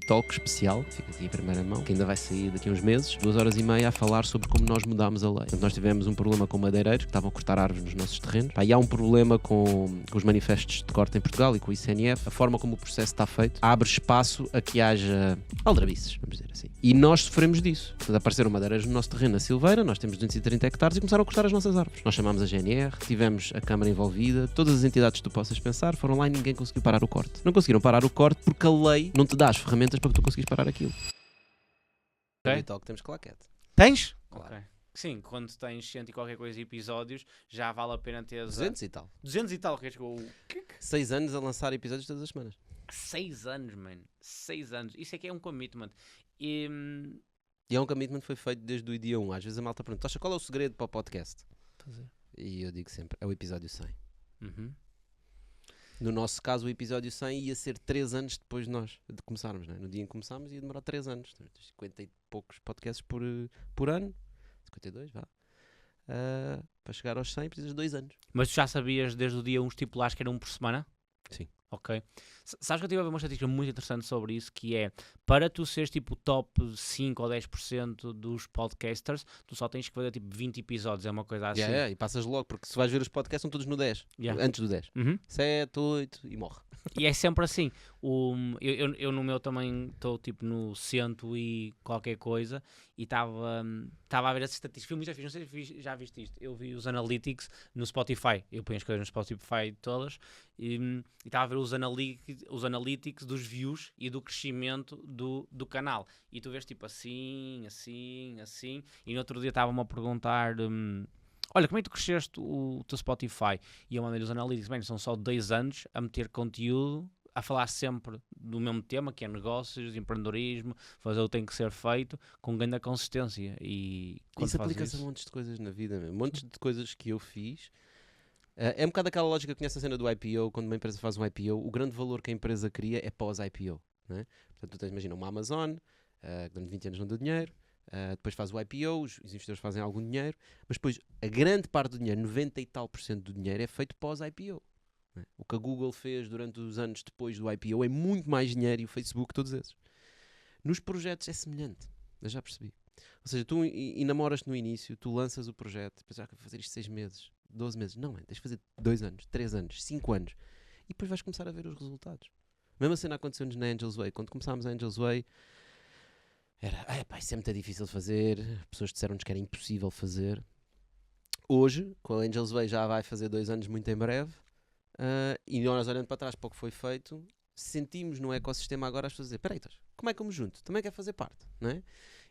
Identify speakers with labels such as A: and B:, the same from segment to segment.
A: Talk especial, fica aqui em primeira mão, que ainda vai sair daqui a uns meses, 2h30 a falar sobre como nós mudámos a lei. Portanto, nós tivemos um problema com madeireiros que estavam a cortar árvores nos nossos terrenos. E há um problema com os manifestos de corte em Portugal e com o ICNF. A forma como o processo está feito abre espaço a que haja aldrabices, vamos dizer assim. E nós sofremos disso. Portanto, apareceram madeireiros no nosso terreno na Silveira, nós temos 230 hectares e começaram a cortar as nossas árvores. Nós chamámos a GNR, tivemos a Câmara envolvida, todas as entidades que tu possas pensar foram lá e ninguém conseguiu parar o corte. Não conseguiram parar o corte porque a lei não te dá as ferramentas para que tu conseguires parar aquilo.
B: Ok.
A: Então temos claquete.
B: Tens?
A: Claro.
B: Ok. Sim, quando tens 100 e qualquer coisa episódios, já vale a pena ter
A: 200 e tal.
B: 200 e tal, que é que eu...
A: 6 anos a lançar episódios todas as semanas.
B: 6 anos, mano. 6 anos. Isso é que é um commitment. E...
A: E é um commitment que foi feito desde o dia 1. Às vezes a malta pergunta, Tocha, qual é o segredo para o podcast? E eu digo sempre, é o episódio 100.
B: Uhum.
A: No nosso caso, o episódio 100 ia ser 3 anos depois de nós de começarmos, né? No dia em que começámos ia demorar 3 anos. 50 e poucos podcasts por ano. 52, vá. Para chegar aos 100 precisas de 2 anos.
B: Mas tu já sabias desde o dia 1 estipulares que era um por semana?
A: Sim.
B: Ok. Sabes que eu tive a ver uma estatística muito interessante sobre isso, que é, para tu seres tipo top 5 ou 10% dos podcasters, tu só tens que fazer tipo 20 episódios, é uma coisa assim.
A: E passas logo, porque se vais ver os podcasts são todos no 10.
B: Yeah.
A: Antes do 10.
B: Uhum.
A: 7, 8 e morre.
B: E é sempre assim. Eu no meu também estou tipo no 100 e qualquer coisa e estava a ver essa estatística. Foi muito fixe. Não sei se já viste isto. Eu vi os analytics no Spotify. Eu ponho as coisas no Spotify todas e estava a ver os analytics dos views e do crescimento do canal. E tu vês tipo assim. E no outro dia estava-me a perguntar... olha, como é que tu cresceste o teu Spotify? E eu mandei os analytics, bem, são só 2 anos a meter conteúdo, a falar sempre do mesmo tema, que é negócios, empreendedorismo, fazer o que tem que ser feito, com grande consistência. E
A: Isso aplica-se a montes de coisas na vida, mesmo. Montes de coisas que eu fiz. É um bocado aquela lógica que conhece a cena do IPO, quando uma empresa faz um IPO, o grande valor que a empresa cria é pós-IPO. Né? Portanto, tu tens, imagina, uma Amazon, que durante 20 anos não deu dinheiro, depois faz o IPO, os investidores fazem algum dinheiro, mas depois a grande parte do dinheiro, 90 e tal por cento do dinheiro, é feito pós-IPO. Né? O que a Google fez durante os anos depois do IPO é muito mais dinheiro, e o Facebook, todos esses. Nos projetos é semelhante, eu já percebi. Ou seja, tu enamoras-te no início, tu lanças o projeto, depois já fazer isto 6 meses, 12 meses. Não, tens de fazer 2 anos, 3 anos, 5 anos. E depois vais começar a ver os resultados. A mesma cena aconteceu-nos na Angels Way. Quando começámos a Angels Way, isso é muito difícil de fazer. As pessoas disseram-nos que era impossível fazer. Hoje, com a Angels Way já vai fazer 2 anos muito em breve. E nós olhando para trás para o que foi feito, sentimos no ecossistema agora as pessoas dizer, peraí, como é que eu me junto? Também quer fazer parte, não é?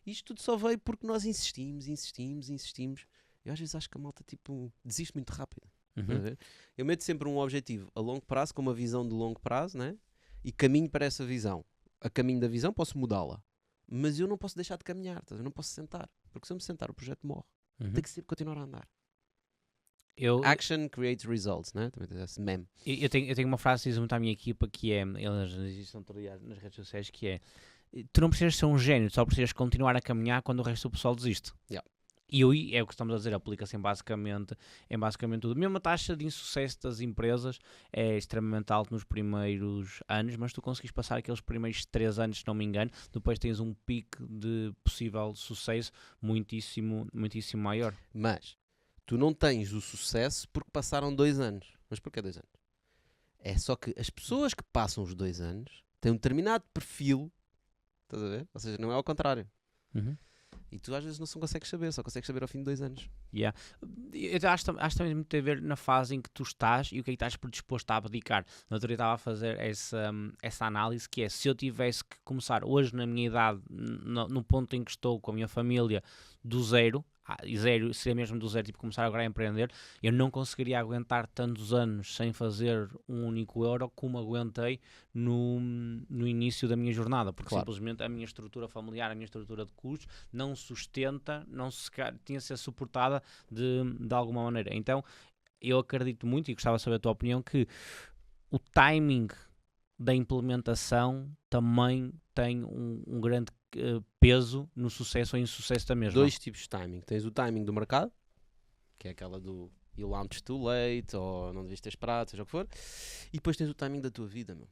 A: Isto tudo só veio porque nós insistimos. Eu às vezes acho que a malta desiste muito rápido.
B: Uhum.
A: Eu meto sempre um objetivo a longo prazo, com uma visão de longo prazo, né? E caminho para essa visão. A caminho da visão posso mudá-la, mas eu não posso deixar de caminhar, eu não posso sentar, porque se eu me sentar o projeto morre.
B: Uhum.
A: Tem que sempre continuar a andar.
B: Eu
A: Action creates results, né? Também tem esse meme.
B: Eu tenho uma frase que diz muito à minha equipa, que é, eles estão nas redes sociais, que é, tu não precisas ser um gênio, só precisas continuar a caminhar quando o resto do pessoal desiste.
A: Yeah.
B: E é o que estamos a dizer, aplica-se em basicamente tudo. Mesmo a taxa de insucesso das empresas é extremamente alta nos primeiros anos, mas tu conseguis passar aqueles primeiros 3 anos, se não me engano, depois tens um pico de possível sucesso muitíssimo maior.
A: Mas tu não tens o sucesso porque passaram 2 anos. Mas porquê 2 anos? É só que as pessoas que passam os 2 anos têm um determinado perfil, estás a ver? Ou seja, não é ao contrário.
B: Uhum.
A: E tu às vezes não consegues saber, só consegues saber ao fim de 2 anos.
B: Yeah. Eu acho também muito a ver na fase em que tu estás e o que é que estás predisposto a abdicar. Na outro dia estava a fazer essa análise, que é, se eu tivesse que começar hoje na minha idade, no ponto em que estou com a minha família, do zero, seria mesmo do zero, tipo começar agora a empreender, eu não conseguiria aguentar tantos anos sem fazer um único euro como aguentei no início da minha jornada, porque
A: Claro.
B: simplesmente a minha estrutura familiar, a minha estrutura de custos não sustenta, tinha de ser suportada de alguma maneira. Então eu acredito muito, e gostava de saber a tua opinião, que o timing da implementação também tem um grande peso no sucesso ou insucesso da mesma.
A: 2 tipos de timing. Tens o timing do mercado, que é aquela do you launch too late, ou não devias ter esperado, seja o que for. E depois tens o timing da tua vida, meu,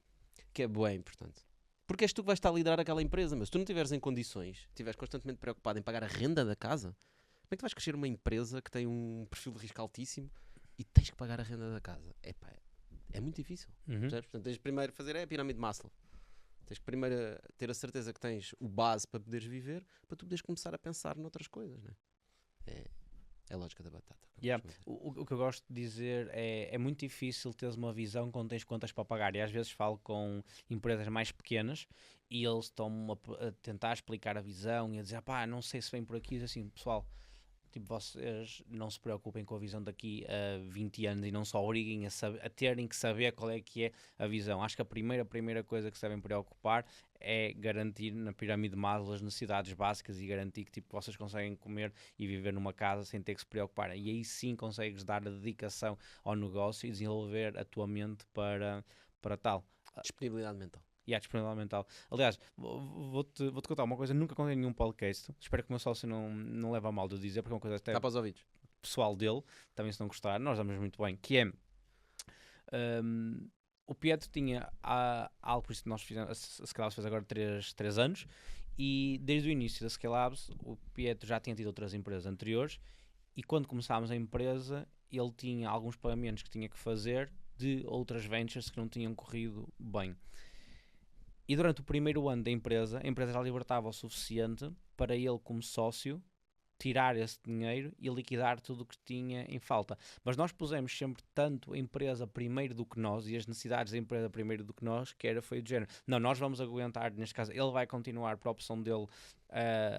A: que é bem importante. Porque és tu que vais estar a liderar aquela empresa, mas se tu não estiveres em condições, estiveres constantemente preocupado em pagar a renda da casa, como é que tu vais crescer uma empresa que tem um perfil de risco altíssimo e tens que pagar a renda da casa? Epá, é muito difícil. Percebes? Portanto, tens de primeiro fazer a pirâmide de Maslow. Tens que primeiro ter a certeza que tens o base para poderes viver, para tu poderes começar a pensar noutras coisas, né? É a lógica da batata.
B: Yeah. O que eu gosto de dizer é muito difícil teres uma visão quando tens contas para pagar. E às vezes falo com empresas mais pequenas e eles estão a tentar explicar a visão e a dizer, pá, não sei se vem por aqui. E assim, pessoal, tipo, vocês não se preocupem com a visão daqui a 20 anos e não só obriguem a terem que saber qual é que é a visão. Acho que a primeira coisa que se devem preocupar é garantir na pirâmide de Maslow as necessidades básicas e garantir que tipo, vocês conseguem comer e viver numa casa sem ter que se preocupar. E aí sim consegues dar a dedicação ao negócio e desenvolver a tua mente para tal.
A: Disponibilidade mental.
B: E a disponibilidade mental. Aliás, vou-te contar uma coisa, nunca contei em nenhum podcast. Espero que o meu sócio não leve a mal de eu dizer, porque é uma coisa até
A: Está para os ouvidos.
B: pessoal dele, também se não gostar, nós damos muito bem, que é o Pietro tinha algo, por isso que nós fizemos, a Scalabs fez agora 3 anos, e desde o início da Scalabs o Pietro já tinha tido outras empresas anteriores, e quando começámos a empresa ele tinha alguns pagamentos que tinha que fazer de outras ventures que não tinham corrido bem. E durante o primeiro ano da empresa, a empresa já libertava o suficiente para ele, como sócio, tirar esse dinheiro e liquidar tudo o que tinha em falta. Mas nós pusemos sempre tanto a empresa primeiro do que nós e as necessidades da empresa primeiro do que nós, que foi do género. Não, nós vamos aguentar, neste caso, ele vai continuar por opção dele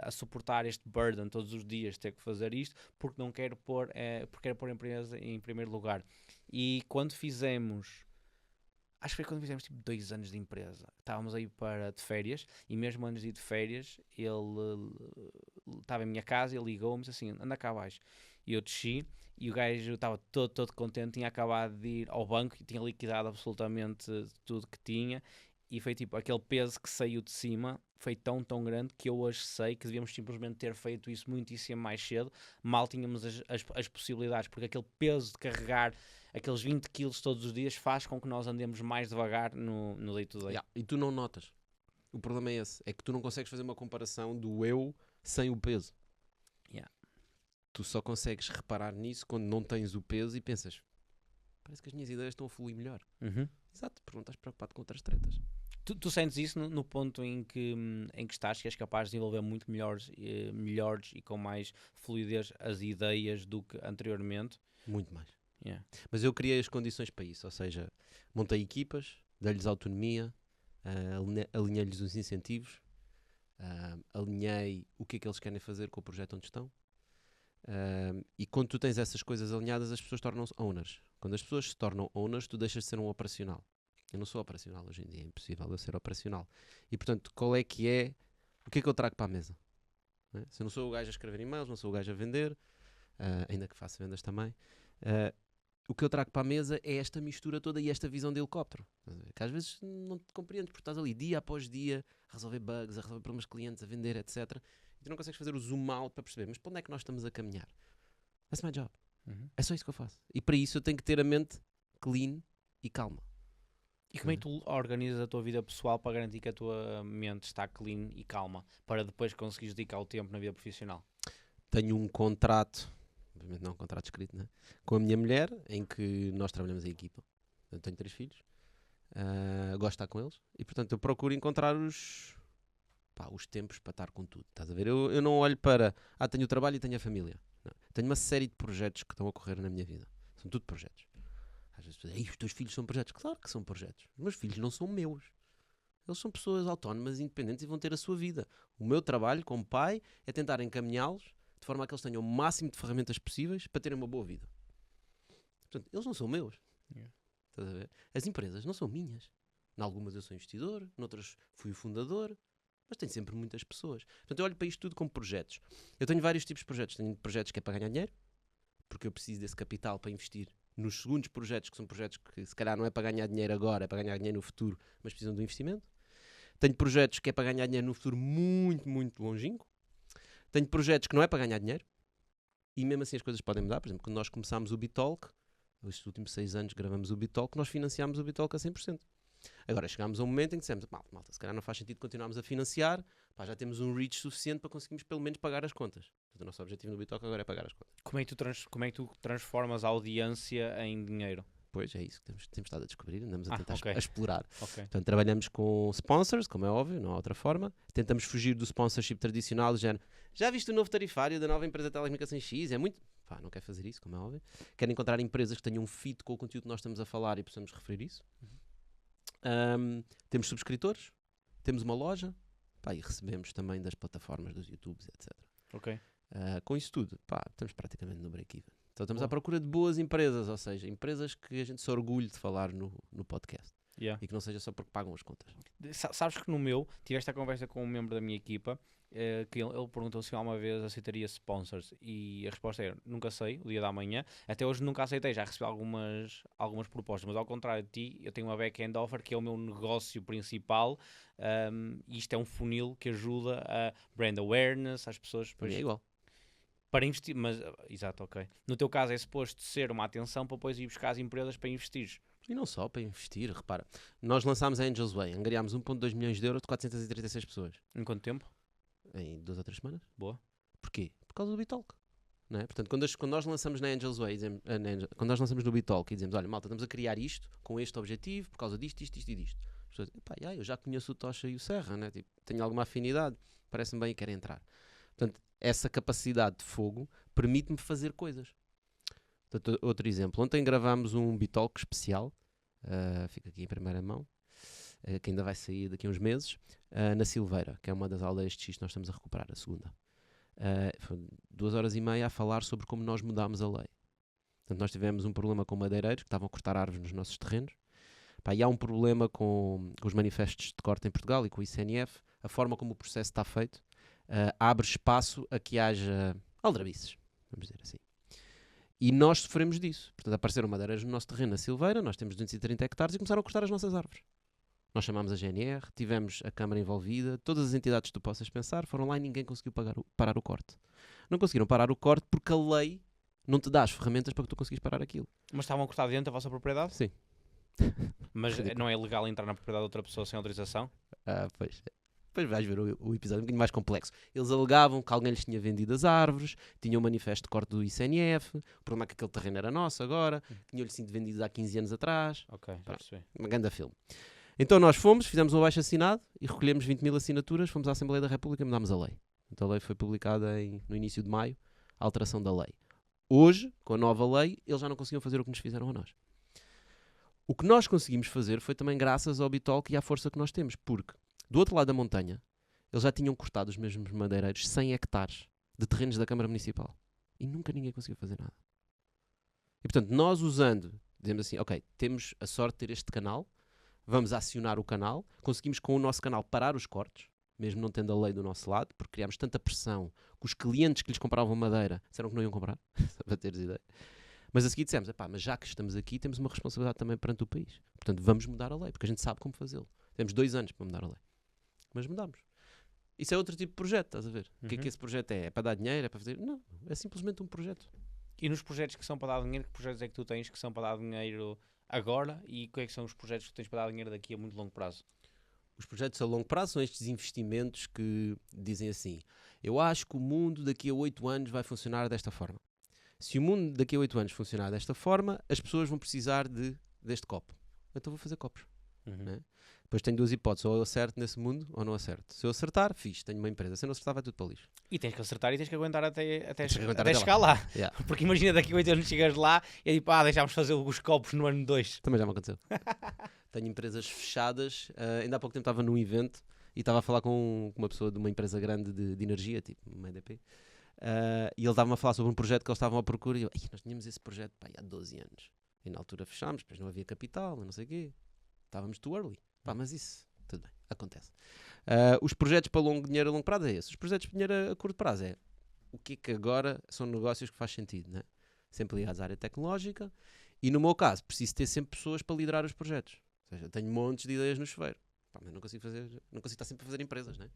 B: a suportar este burden todos os dias, ter que fazer isto, porque não quer pôr, porque quer pôr a empresa em primeiro lugar. E quando fizemos... Acho que foi quando fizemos tipo 2 anos de empresa. Estávamos aí de férias e mesmo antes de ir de férias ele estava em minha casa e ele ligou-me e disse assim, anda cá abaixo. E eu desci e o gajo estava todo contente, tinha acabado de ir ao banco e tinha liquidado absolutamente tudo que tinha e foi tipo aquele peso que saiu de cima foi tão grande que eu hoje sei que devíamos simplesmente ter feito isso muitíssimo mais cedo, mal tínhamos as possibilidades, porque aquele peso de carregar aqueles 20 quilos todos os dias faz com que nós andemos mais devagar no day to day.
A: Yeah. E tu não notas. O problema é esse. É que tu não consegues fazer uma comparação do eu sem o peso.
B: Yeah.
A: Tu só consegues reparar nisso quando não tens o peso e pensas, parece que as minhas ideias estão a fluir melhor. Exato, porque não estás preocupado com outras tretas.
B: Tu sentes isso no ponto em que estás, que és capaz de desenvolver muito melhores e com mais fluidez as ideias do que anteriormente?
A: Muito mais.
B: Yeah.
A: Mas eu criei as condições para isso, ou seja, montei equipas, dei-lhes autonomia, alinhei-lhes os incentivos, alinhei o que é que eles querem fazer com o projeto onde estão, e quando tu tens essas coisas alinhadas as pessoas tornam-se owners. Quando as pessoas se tornam owners tu deixas de ser um operacional. Eu não sou operacional hoje em dia, é impossível eu ser operacional. E portanto, o que é que eu trago para a mesa? Não é? Se eu não sou o gajo a escrever e-mails, não sou o gajo a vender, ainda que faço vendas também, o que eu trago para a mesa é esta mistura toda e esta visão de helicóptero. Que às vezes não te compreendes, porque estás ali dia após dia a resolver bugs, a resolver problemas de clientes, a vender, etc. E tu não consegues fazer o zoom out para perceber, mas para onde é que nós estamos a caminhar? That's my job. É só isso que eu faço. E para isso eu tenho que ter a mente clean e calma.
B: E como é que tu organizas a tua vida pessoal para garantir que a tua mente está clean e calma, para depois conseguires dedicar o tempo na vida profissional?
A: Tenho um contrato, obviamente não um contrato escrito, né? Com a minha mulher, em que nós trabalhamos em equipa. Eu tenho 3 filhos, gosto de estar com eles e portanto eu procuro encontrar os tempos para estar com tudo. Estás a ver? Eu não olho para, tenho o trabalho e tenho a família. Não. Tenho uma série de projetos que estão a correr na minha vida. São tudo projetos. Às vezes dizem, os teus filhos são projetos. Claro que são projetos. Os meus filhos não são meus. Eles são pessoas autónomas, independentes e vão ter a sua vida. O meu trabalho como pai é tentar encaminhá-los de forma a que eles tenham o máximo de ferramentas possíveis para terem uma boa vida. Portanto, eles não são meus.
B: Yeah.
A: Estás a ver? As empresas não são minhas. Em algumas eu sou investidor, noutras fui o fundador, mas tenho sempre muitas pessoas. Portanto, eu olho para isto tudo como projetos. Eu tenho vários tipos de projetos. Tenho projetos que é para ganhar dinheiro, porque eu preciso desse capital para investir nos segundos projetos, que são projetos que se calhar não é para ganhar dinheiro agora, é para ganhar dinheiro no futuro, mas precisam de um investimento. Tenho projetos que é para ganhar dinheiro no futuro muito, muito longínquo. Tenho projetos que não é para ganhar dinheiro, e mesmo assim as coisas podem mudar. Por exemplo, quando nós começámos o Bitalk, estes últimos 6 anos gravamos o Bitalk, nós financiámos o Bitalk a 100%. Agora, chegámos a um momento em que dissemos, malta, se calhar não faz sentido continuarmos a financiar, pá, já temos um reach suficiente para conseguirmos pelo menos pagar as contas. Portanto, o nosso objetivo no Bitalk agora é pagar as contas.
B: Como é que tu transformas a audiência em dinheiro?
A: Pois, é isso que temos estado a descobrir, andamos a tentar
B: ok.
A: a explorar.
B: Ok.
A: Portanto, trabalhamos com sponsors, como é óbvio, não há outra forma. Tentamos fugir do sponsorship tradicional, do género, já viste o novo tarifário da nova empresa de telecomunicações X? É muito... Pá, não quer fazer isso, como é óbvio. Quer encontrar empresas que tenham um fit com o conteúdo que nós estamos a falar e possamos referir isso. Temos subscritores, temos uma loja, pá, e recebemos também das plataformas, dos YouTubes, etc.
B: Ok.
A: Com isso tudo, pá, estamos praticamente no break-even. Então estamos
B: Boa.
A: à procura de boas empresas, ou seja, empresas que a gente se orgulhe de falar no podcast.
B: Yeah.
A: E que não seja só porque pagam as contas.
B: Sabes que no meu, tive esta conversa com um membro da minha equipa, que ele perguntou se alguma vez aceitaria sponsors, e a resposta era, nunca sei, o dia da manhã. Até hoje nunca aceitei, já recebi algumas propostas, mas ao contrário de ti, eu tenho uma back-end offer que é o meu negócio principal, e isto é um funil que ajuda a brand awareness, às pessoas...
A: Para mim é igual.
B: Para investir, mas, exato, ok. No teu caso é suposto ser uma atenção para depois ir buscar as empresas para investir.
A: E não só para investir, repara. Nós lançámos a Angels Way, angariámos 1,2 milhões de euros de 436 pessoas.
B: Em quanto tempo?
A: Em 2 ou 3 semanas.
B: Boa.
A: Porquê? Por causa do Bitalk. Não é? Portanto, quando nós lançamos na Angels Way, quando nós lançamos no Bitalk e dizemos, olha, malta, estamos a criar isto com este objetivo, por causa disto, isto e disto. As pessoas dizem, pá, eu já conheço o Tocha e o Serra, né? Tipo, tenho alguma afinidade, parece-me bem e quero entrar. Portanto, essa capacidade de fogo permite-me fazer coisas. Portanto, outro exemplo, ontem gravámos um Bitalk especial, fica aqui em primeira mão, que ainda vai sair daqui a uns meses, na Silveira, que é uma das aldeias de X que nós estamos a recuperar, a segunda. Foi 2h30 a falar sobre como nós mudámos a lei. Portanto, nós tivemos um problema com madeireiros que estavam a cortar árvores nos nossos terrenos. Pá, e há um problema com os manifestos de corte em Portugal e com o ICNF. A forma como o processo está feito abre espaço a que haja aldrabices, vamos dizer assim. E nós sofremos disso. Portanto, apareceram madeireiros no nosso terreno na Silveira, nós temos 230 hectares e começaram a cortar as nossas árvores. Nós chamámos a GNR, tivemos a Câmara envolvida, todas as entidades que tu possas pensar, foram lá e ninguém conseguiu parar o corte. Não conseguiram parar o corte porque a lei não te dá as ferramentas para que tu conseguis parar aquilo.
B: Mas estavam a cortar dentro da vossa propriedade?
A: Sim.
B: Mas não é legal entrar na propriedade de outra pessoa sem autorização?
A: Pois. Depois vais ver o episódio um bocadinho mais complexo. Eles alegavam que alguém lhes tinha vendido as árvores, tinham um manifesto de corte do ICNF, o problema é que aquele terreno era nosso agora, tinham-lhe sido vendidos há 15 anos atrás.
B: Ok, já percebi.
A: Uma grande filme. Então nós fizemos um abaixo-assinado e recolhemos 20.000 assinaturas, fomos à Assembleia da República e mudámos a lei. Então a lei foi publicada no início de maio, a alteração da lei. Hoje, com a nova lei, eles já não conseguiam fazer o que nos fizeram a nós. O que nós conseguimos fazer foi também graças ao Bitalk e à força que nós temos, porque do outro lado da montanha, eles já tinham cortado os mesmos madeireiros 100 hectares de terrenos da Câmara Municipal. E nunca ninguém conseguiu fazer nada. E portanto, nós dizemos assim, ok, temos a sorte de ter este canal, vamos acionar o canal, conseguimos com o nosso canal parar os cortes, mesmo não tendo a lei do nosso lado, porque criámos tanta pressão que os clientes que lhes compravam madeira disseram que não iam comprar, para teres ideia. Mas a seguir dissemos, mas já que estamos aqui, temos uma responsabilidade também perante o país. Portanto, vamos mudar a lei, porque a gente sabe como fazê-lo. Temos 2 anos para mudar a lei. Mas mudamos. Isso é outro tipo de projeto, estás a ver? O que é que esse projeto é? É para dar dinheiro? É para fazer... Não, é simplesmente um projeto.
B: E nos projetos que são para dar dinheiro, que projetos é que tu tens que são para dar dinheiro agora e quais é que são os projetos que tens para dar dinheiro daqui a muito longo prazo?
A: Os projetos a longo prazo são estes investimentos que dizem assim, eu acho que o mundo daqui a 8 anos vai funcionar desta forma. Se o mundo daqui a 8 anos funcionar desta forma, as pessoas vão precisar deste copo. Então vou fazer copos. Né? Depois tenho 2 hipóteses, ou eu acerto nesse mundo ou não acerto. Se eu acertar, fixe, tenho uma empresa. Se eu não acertar, vai tudo para o lixo.
B: E tens que acertar e tens que aguentar até
A: até
B: chegar lá.
A: Yeah.
B: Porque imagina daqui a 8 anos chegas lá e tipo, deixámos fazer os copos no ano 2.
A: Também já me aconteceu. Tenho empresas fechadas. Ainda há pouco tempo estava num evento e estava a falar com uma pessoa de uma empresa grande de energia, tipo uma EDP. E ele estava-me a falar sobre um projeto que eles estavam à procura e eu, nós tínhamos esse projeto há 12 anos. E na altura fechámos, depois não havia capital, não sei o quê. Estávamos too early. Mas isso, tudo bem, acontece. Os projetos para dinheiro a longo prazo é esse. Os projetos de dinheiro a curto prazo é o que é que agora são negócios que faz sentido, né? Sempre ligados à área tecnológica. E no meu caso, preciso ter sempre pessoas para liderar os projetos. Ou seja, tenho montes de ideias no chuveiro. Mas não consigo estar sempre a fazer empresas, né?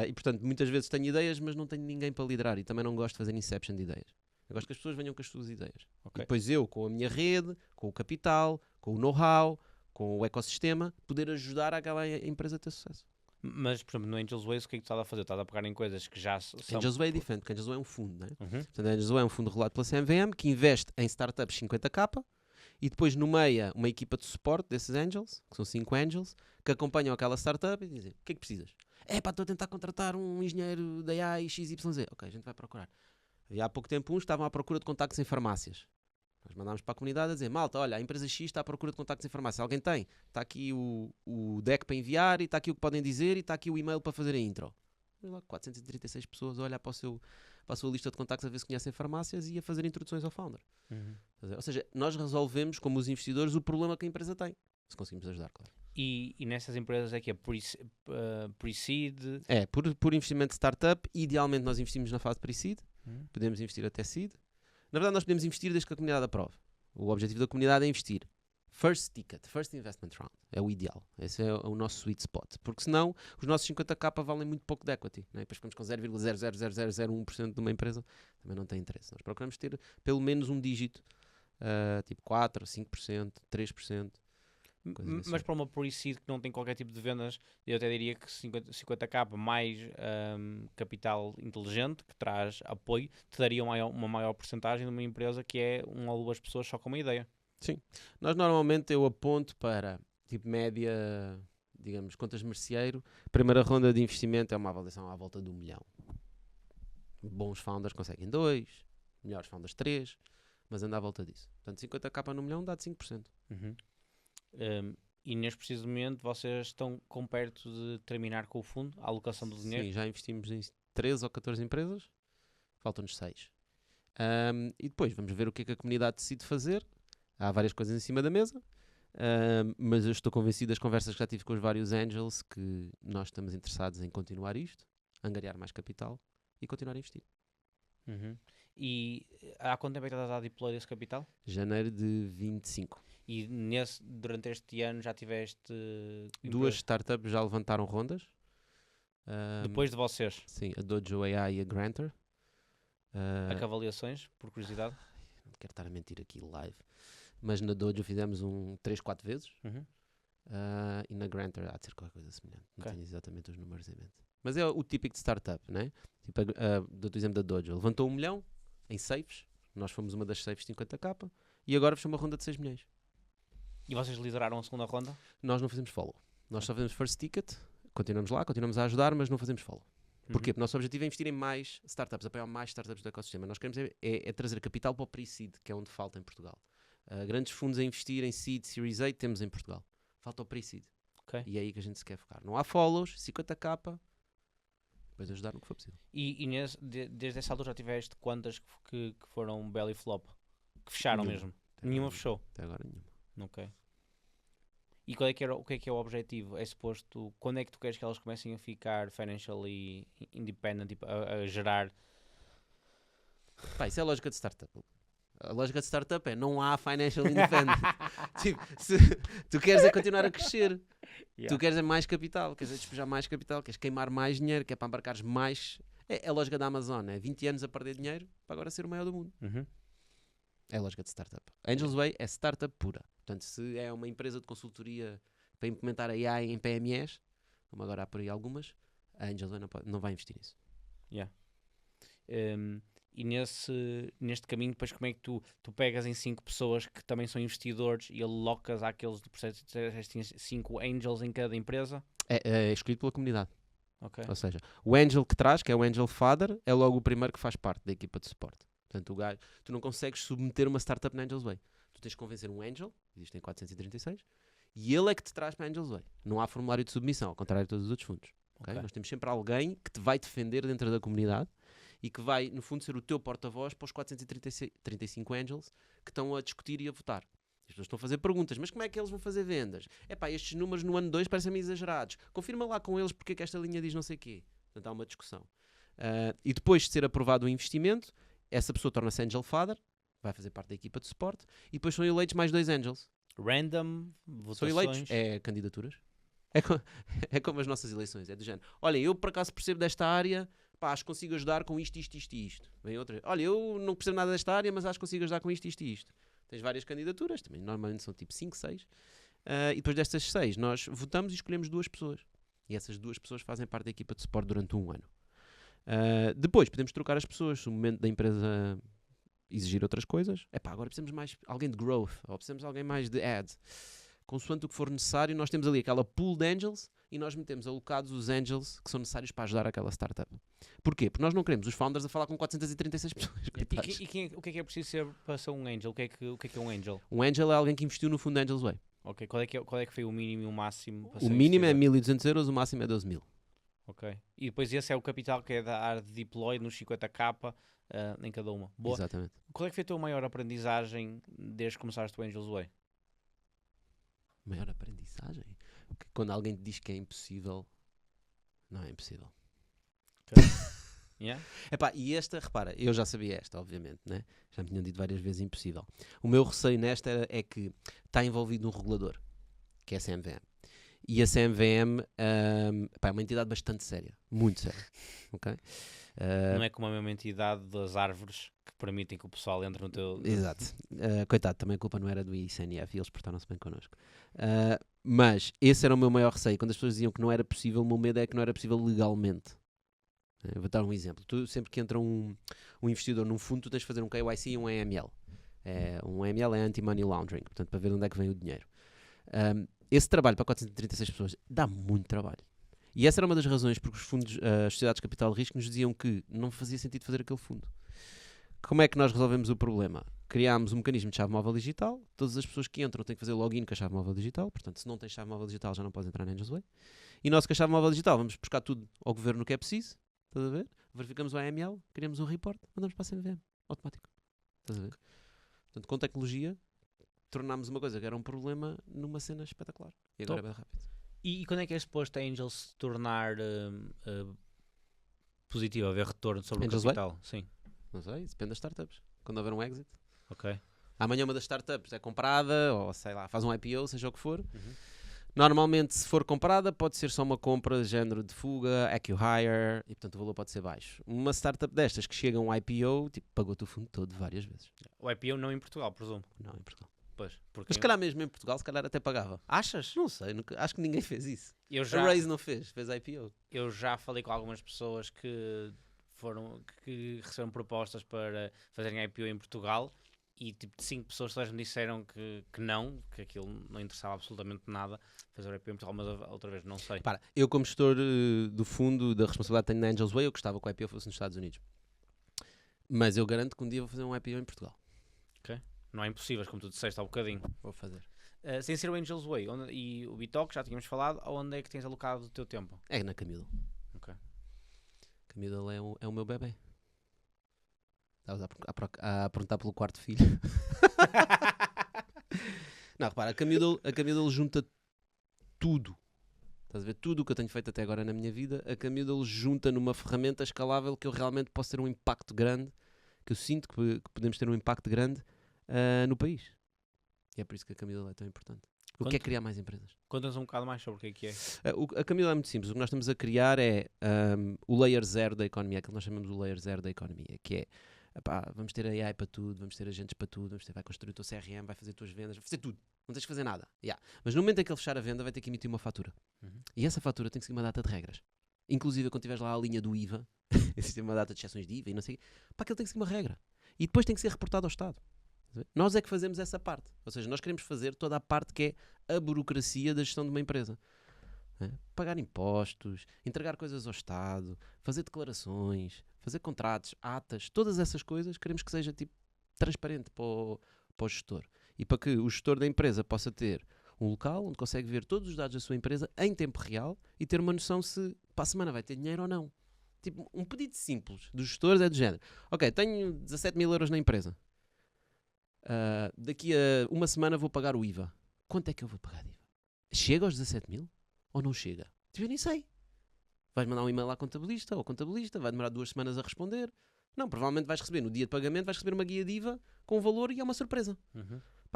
A: E portanto, muitas vezes tenho ideias, mas não tenho ninguém para liderar. E também não gosto de fazer inception de ideias. Eu gosto que as pessoas venham com as suas ideias. Okay. E depois eu, com a minha rede, com o capital, com o know-how, com o ecossistema, poder ajudar aquela empresa a ter sucesso.
B: Mas, por exemplo, no Angels Way, o que é que tu estás a fazer? Estás a pegar em coisas que já são...
A: Angels Way é diferente, porque Angels Way é um fundo, né?
B: Uhum.
A: Portanto, Angels Way é um fundo regulado pela CMVM que investe em startups 50k e depois nomeia uma equipa de suporte desses Angels, que são 5 Angels, que acompanham aquela startup e dizem: o que é que precisas? Estou a tentar contratar um engenheiro da AI XYZ. Ok, a gente vai procurar. E há pouco tempo uns estavam à procura de contactos em farmácias. Nós mandámos para a comunidade a dizer: malta, olha, a empresa X está à procura de contactos em farmácia. Alguém tem? Está aqui o deck para enviar, e está aqui o que podem dizer, e está aqui o e-mail para fazer a intro. E lá 436 pessoas a olhar para a sua lista de contactos a ver se conhecem farmácias e a fazer introduções ao founder.
B: Uhum.
A: Ou seja, nós resolvemos, como os investidores, o problema que a empresa tem. Se conseguimos ajudar, claro.
B: E nessas empresas é que é pre-seed?
A: É, por investimento de startup, idealmente nós investimos na fase pre-seed, podemos investir até seed. Na verdade, nós podemos investir desde que a comunidade aprove. O objetivo da comunidade é investir. First ticket, first investment round. É o ideal. Esse é o nosso sweet spot. Porque senão, os nossos 50k valem muito pouco de equity. Né? Depois ficamos com 0,00001% de uma empresa. Também não tem interesse. Nós procuramos ter pelo menos um dígito. Tipo 4%, 5%, 3%.
B: Mas para uma pre-seed que não tem qualquer tipo de vendas, eu até diria que 50k mais capital inteligente, que traz apoio, te daria uma maior porcentagem de uma empresa que é uma ou duas pessoas só com uma ideia.
A: Sim. Nós normalmente eu aponto para tipo média, digamos, contas de merceeiro. Primeira ronda de investimento é uma avaliação à volta de 1 milhão. Bons founders conseguem 2, melhores founders 3, mas anda à volta disso. Portanto, 50k no milhão dá de 5%.
B: Uhum. E neste preciso momento vocês estão com perto de terminar com o fundo, a alocação do dinheiro?
A: Sim, já investimos em 13 ou 14 empresas, faltam-nos 6. E depois vamos ver o que é que a comunidade decide fazer. Há várias coisas em cima da mesa, mas eu estou convencido das conversas que já tive com os vários angels que nós estamos interessados em continuar isto, angariar mais capital e continuar a investir.
B: Uhum. E há quanto tempo é que estás a deploy esse capital?
A: Janeiro de 25.
B: E durante este ano já tiveste...
A: 2 startups já levantaram rondas.
B: Depois de vocês?
A: Sim, a Dojo AI e a Grantor.
B: A que avaliações, por curiosidade?
A: Não quero estar a mentir aqui live. Mas na Dojo fizemos 3, 4 vezes.
B: Uhum.
A: E na Grantor há de ser qualquer coisa semelhante. Não
B: Okay.
A: tenho exatamente os números em mente. Mas é o típico de startup, né? Tipo, do exemplo da Dojo. Levantou 1 milhão em safes. Nós fomos uma das safes 50k. E agora fechou uma ronda de 6 milhões.
B: E vocês lideraram a segunda ronda?
A: Nós não fazemos follow. Nós só fazemos first ticket. Continuamos lá, continuamos a ajudar, mas não fazemos follow. Porquê? Porque o nosso objetivo é investir em mais startups, apoiar mais startups do ecossistema. Nós queremos é trazer capital para o pre-seed, que é onde falta em Portugal. Grandes fundos a investir em seed, series A, temos em Portugal. Falta o pre-seed.
B: Okay.
A: E é aí que a gente se quer focar. Não há follows, 50k, depois ajudar no que for possível.
B: E desde essa altura já tiveste quantas que foram belly flop? Que fecharam
A: Nenhuma.
B: mesmo? Nenhuma fechou?
A: Até agora nenhuma.
B: Ok. E o que é o objetivo? É suposto, quando é que tu queres que elas comecem a ficar financially independent, tipo, a gerar?
A: Pá, isso é a lógica de startup. A lógica de startup é não há financial independence. Tipo, se tu queres é continuar a crescer.
B: Yeah.
A: Tu queres é mais capital, queres é despejar mais capital, queres queimar mais dinheiro, quer para embarcares mais. É a lógica da Amazon, é 20 anos a perder dinheiro para agora ser o maior do mundo.
B: Uhum.
A: É a lógica de startup. Angels Way é startup pura. Portanto, se é uma empresa de consultoria para implementar a AI em PMEs, como agora há por aí algumas, a Angels Way não vai investir nisso.
B: Yeah. E neste caminho, depois como é que tu pegas em 5 pessoas que também são investidores e alocas àqueles do processo de 5 angels em cada empresa?
A: É escolhido pela comunidade.
B: Ok.
A: Ou seja, o angel que traz, que é o angel father, é logo o primeiro que faz parte da equipa de suporte. Portanto, o gajo, tu não consegues submeter uma startup na Angels Way. Tu tens que convencer um angel, existem 436, e ele é que te traz para a Angels Way. Não há formulário de submissão, ao contrário de todos os outros fundos. Okay? Nós temos sempre alguém que te vai defender dentro da comunidade e que vai, no fundo, ser o teu porta-voz para os 435 angels que estão a discutir e a votar. As pessoas estão a fazer perguntas, mas como é que eles vão fazer vendas? Epá, estes números no ano 2 parecem-me exagerados. Confirma lá com eles porque é que esta linha diz não sei o quê. Portanto, há uma discussão. E depois de ser aprovado o investimento, essa pessoa torna-se Angel Father, vai fazer parte da equipa de suporte, e depois são eleitos mais 2 Angels.
B: Random, votações?
A: São eleitos, é candidaturas. É como as nossas eleições, é do género. Olha, eu por acaso percebo desta área, pá, acho que consigo ajudar com isto, isto, isto e isto. Vem outra. Olha, eu não percebo nada desta área, mas acho que consigo ajudar com isto, isto e isto. Tens várias candidaturas, também normalmente são tipo 5, 6. e depois destas 6 nós votamos e escolhemos 2 pessoas. E essas 2 pessoas fazem parte da equipa de suporte durante 1 ano. Depois podemos trocar as pessoas se o momento da empresa exigir outras coisas. Agora precisamos mais alguém de growth, ou precisamos de alguém mais de ads. Consoante o que for necessário, nós temos ali aquela pool de angels e nós metemos alocados os angels que são necessários para ajudar aquela startup. Porquê? Porque nós não queremos os founders a falar com 436 pessoas.
B: O que é preciso ser para ser um angel? O que é um angel?
A: Um angel é alguém que investiu no fundo Angels Way.
B: Ok, qual é que foi o mínimo e o máximo? Para
A: O mínimo é 1.200 euros, o máximo é 12.000.
B: Ok. E depois esse é o capital que é da área de deploy nos 50k em cada uma. Boa.
A: Exatamente.
B: Qual é que foi a tua maior aprendizagem desde que começaste o Angels Way?
A: Maior aprendizagem? Que quando alguém te diz que é impossível, não é impossível.
B: Okay. Yeah?
A: E esta, repara, eu já sabia esta, obviamente, né? Já me tinham dito várias vezes impossível. O meu receio nesta é que está envolvido um regulador, que é a CMVM. E a CMVM é uma entidade bastante séria, muito séria. Okay?
B: Não é como a mesma entidade das árvores que permitem que o pessoal entre no teu...
A: Exato. Coitado, também a culpa não era do ICNF e eles portaram-se bem connosco. Mas esse era o meu maior receio. Quando as pessoas diziam que não era possível, o meu medo é que não era possível legalmente. Eu vou dar um exemplo. Tu, sempre que entra um investidor num fundo, tu tens de fazer um KYC e um AML. Um AML é Anti-Money Laundering, portanto, para ver onde é que vem o dinheiro. Esse trabalho para 436 pessoas dá muito trabalho. E essa era uma das razões porque os fundos, as sociedades de capital de risco nos diziam que não fazia sentido fazer aquele fundo. Como é que nós resolvemos o problema? Criámos um mecanismo de chave móvel digital. Todas as pessoas que entram têm que fazer login com a chave móvel digital. Portanto, se não tens chave móvel digital já não podes entrar na Angels Way. E nós com a chave móvel digital vamos buscar tudo ao governo que é preciso. Estás a ver? Verificamos o AML, criamos um report, mandamos para a CMVM. Automático. Estás a ver? Portanto, com tecnologia, tornámos uma coisa que era um problema numa cena espetacular. E agora é bem rápido.
B: E quando é que é suposto a Angels se tornar positivo, haver retorno sobre
A: Angels
B: o capital? Way? Sim.
A: Não sei, depende das startups. Quando houver um exit.
B: Ok.
A: Amanhã uma das startups é comprada, ou sei lá, faz um IPO, seja o que for. Normalmente, se for comprada, pode ser só uma compra de género de fuga, acqui-hire, e portanto o valor pode ser baixo. Uma startup destas que chega a um IPO, tipo, pagou-te o fundo todo várias vezes.
B: O IPO não em Portugal, presumo.
A: Não, em Portugal.
B: Pois, porque...
A: Mas se calhar mesmo em Portugal, se calhar até pagava.
B: Achas?
A: Não sei, acho que ninguém fez isso.
B: A
A: Raise não fez IPO.
B: Eu já falei com algumas pessoas que receberam propostas para fazerem IPO em Portugal e tipo de 5 pessoas todas me disseram que não, que aquilo não interessava absolutamente nada fazer o IPO em Portugal, mas outra vez não sei.
A: Eu como gestor do fundo, da responsabilidade que tenho na Angels Way, eu gostava que o IPO fosse nos Estados Unidos. Mas eu garanto que um dia vou fazer um IPO em Portugal.
B: Ok. Não é impossível, como tu disseste há um bocadinho.
A: Vou fazer.
B: Sem ser o Angels Way e o Bitalk, já tínhamos falado, onde é que tens alocado o teu tempo?
A: É na Camilo.
B: Ok.
A: Camilo é o meu bebê. Estavas a perguntar pelo quarto filho. Não, repara, a Camilo junta tudo. Estás a ver? Tudo o que eu tenho feito até agora na minha vida, a Camilo junta numa ferramenta escalável que eu realmente posso ter um impacto grande, que eu sinto que podemos ter um impacto grande no país. E é por isso que a Camilo é tão importante. O que é criar mais empresas?
B: Conta-nos um bocado mais sobre o que é.
A: A Camilo é muito simples. O que nós estamos a criar é o layer zero da economia, aquilo que nós chamamos de layer zero da economia, que é, vamos ter AI para tudo, vamos ter agentes para tudo, vai construir o teu CRM, vai fazer as tuas vendas, vai fazer tudo. Não tens que fazer nada. Mas no momento em que ele fechar a venda, vai ter que emitir uma fatura. E essa fatura tem que seguir uma data de regras. Inclusive, quando tiveres lá a linha do IVA, existe uma data de exceções de IVA e não sei, aquilo tem que seguir uma regra. E depois tem que ser reportado ao Estado. Nós é que fazemos essa parte. Ou seja, nós queremos fazer toda a parte que é a burocracia da gestão de uma empresa. Pagar impostos, entregar coisas ao Estado, fazer declarações, fazer contratos, atas, todas essas coisas queremos que seja tipo transparente para o gestor. E para que o gestor da empresa possa ter um local onde consegue ver todos os dados da sua empresa em tempo real e ter uma noção se para a semana vai ter dinheiro ou não. Tipo, um pedido simples dos gestores é do género. Ok, tenho 17.000 euros na empresa. Daqui a uma semana vou pagar o IVA. Quanto é que eu vou pagar de IVA? Chega aos 17.000? Ou não chega? Eu nem sei. Vais mandar um e-mail à contabilista ou contabilista, vai demorar 2 semanas a responder. Não, provavelmente vais receber no dia de pagamento, vais receber uma guia de IVA com valor e é uma surpresa.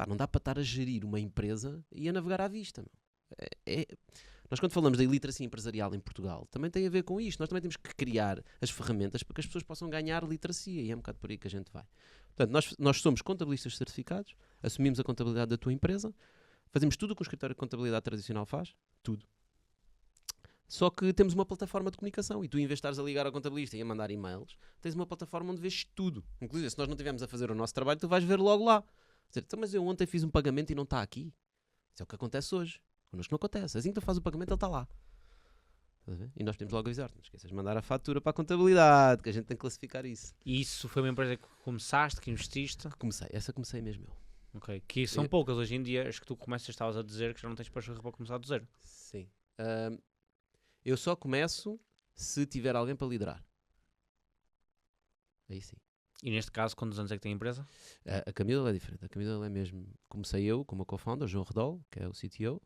A: Não dá para estar a gerir uma empresa e a navegar à vista. Nós quando falamos da iliteracia empresarial em Portugal, também tem a ver com isto. Nós também temos que criar as ferramentas para que as pessoas possam ganhar literacia e é um bocado por aí que a gente vai. Portanto, nós somos contabilistas certificados, assumimos a contabilidade da tua empresa, Fazemos tudo o que um escritório de contabilidade tradicional faz, tudo. Só que temos uma plataforma de comunicação e tu, em vez de estares a ligar ao contabilista e a mandar e-mails, tens uma plataforma onde vês tudo. Inclusive, se nós não estivermos a fazer o nosso trabalho, tu vais ver logo lá. Dizer, então, mas eu ontem fiz um pagamento e não está aqui. Isso é o que acontece hoje. Connosco não acontece. Assim que tu fazes o pagamento, ele está lá. E nós podemos logo avisar, não esqueças de mandar a fatura para a contabilidade, que a gente tem que classificar isso.
B: E isso foi uma empresa que começaste, que investiste?
A: Essa comecei mesmo eu.
B: Ok, que são poucas hoje em dia, as que tu estavas a dizer que já não tens pachorra para começar do zero.
A: Sim. Eu só começo se tiver alguém para liderar. Aí sim.
B: E neste caso, quantos anos é que tem a empresa?
A: A Camila é diferente. A Camila é mesmo. Comecei eu com o meu co-founder, João Redol, que é o CTO.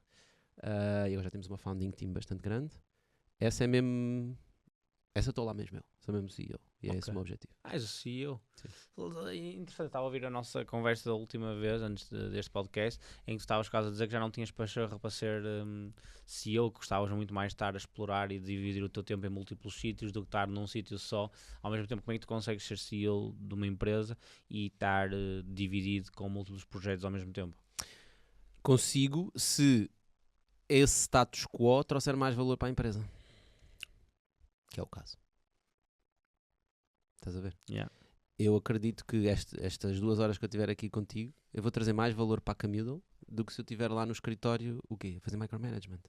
A: E agora já temos uma founding team bastante grande. Essa é mesmo. Essa estou lá mesmo eu. Sou mesmo CEO. E é esse o meu objetivo.
B: És o CEO.
A: Sim.
B: Interessante, estava a ouvir a nossa conversa da última vez, antes deste podcast, em que tu estavas quase a dizer que já não tinhas pachorra para ser CEO, que gostavas muito mais de estar a explorar e dividir o teu tempo em múltiplos sítios do que estar num sítio só. Ao mesmo tempo, como é que tu consegues ser CEO de uma empresa e estar dividido com múltiplos projetos ao mesmo tempo?
A: Consigo se esse status quo trouxer mais valor para a empresa. Que é o caso. Estás a ver?
B: Yeah.
A: Eu acredito que estas 2 horas que eu estiver aqui contigo, eu vou trazer mais valor para a Camilo do que se eu estiver lá no escritório, o quê? Fazer micromanagement.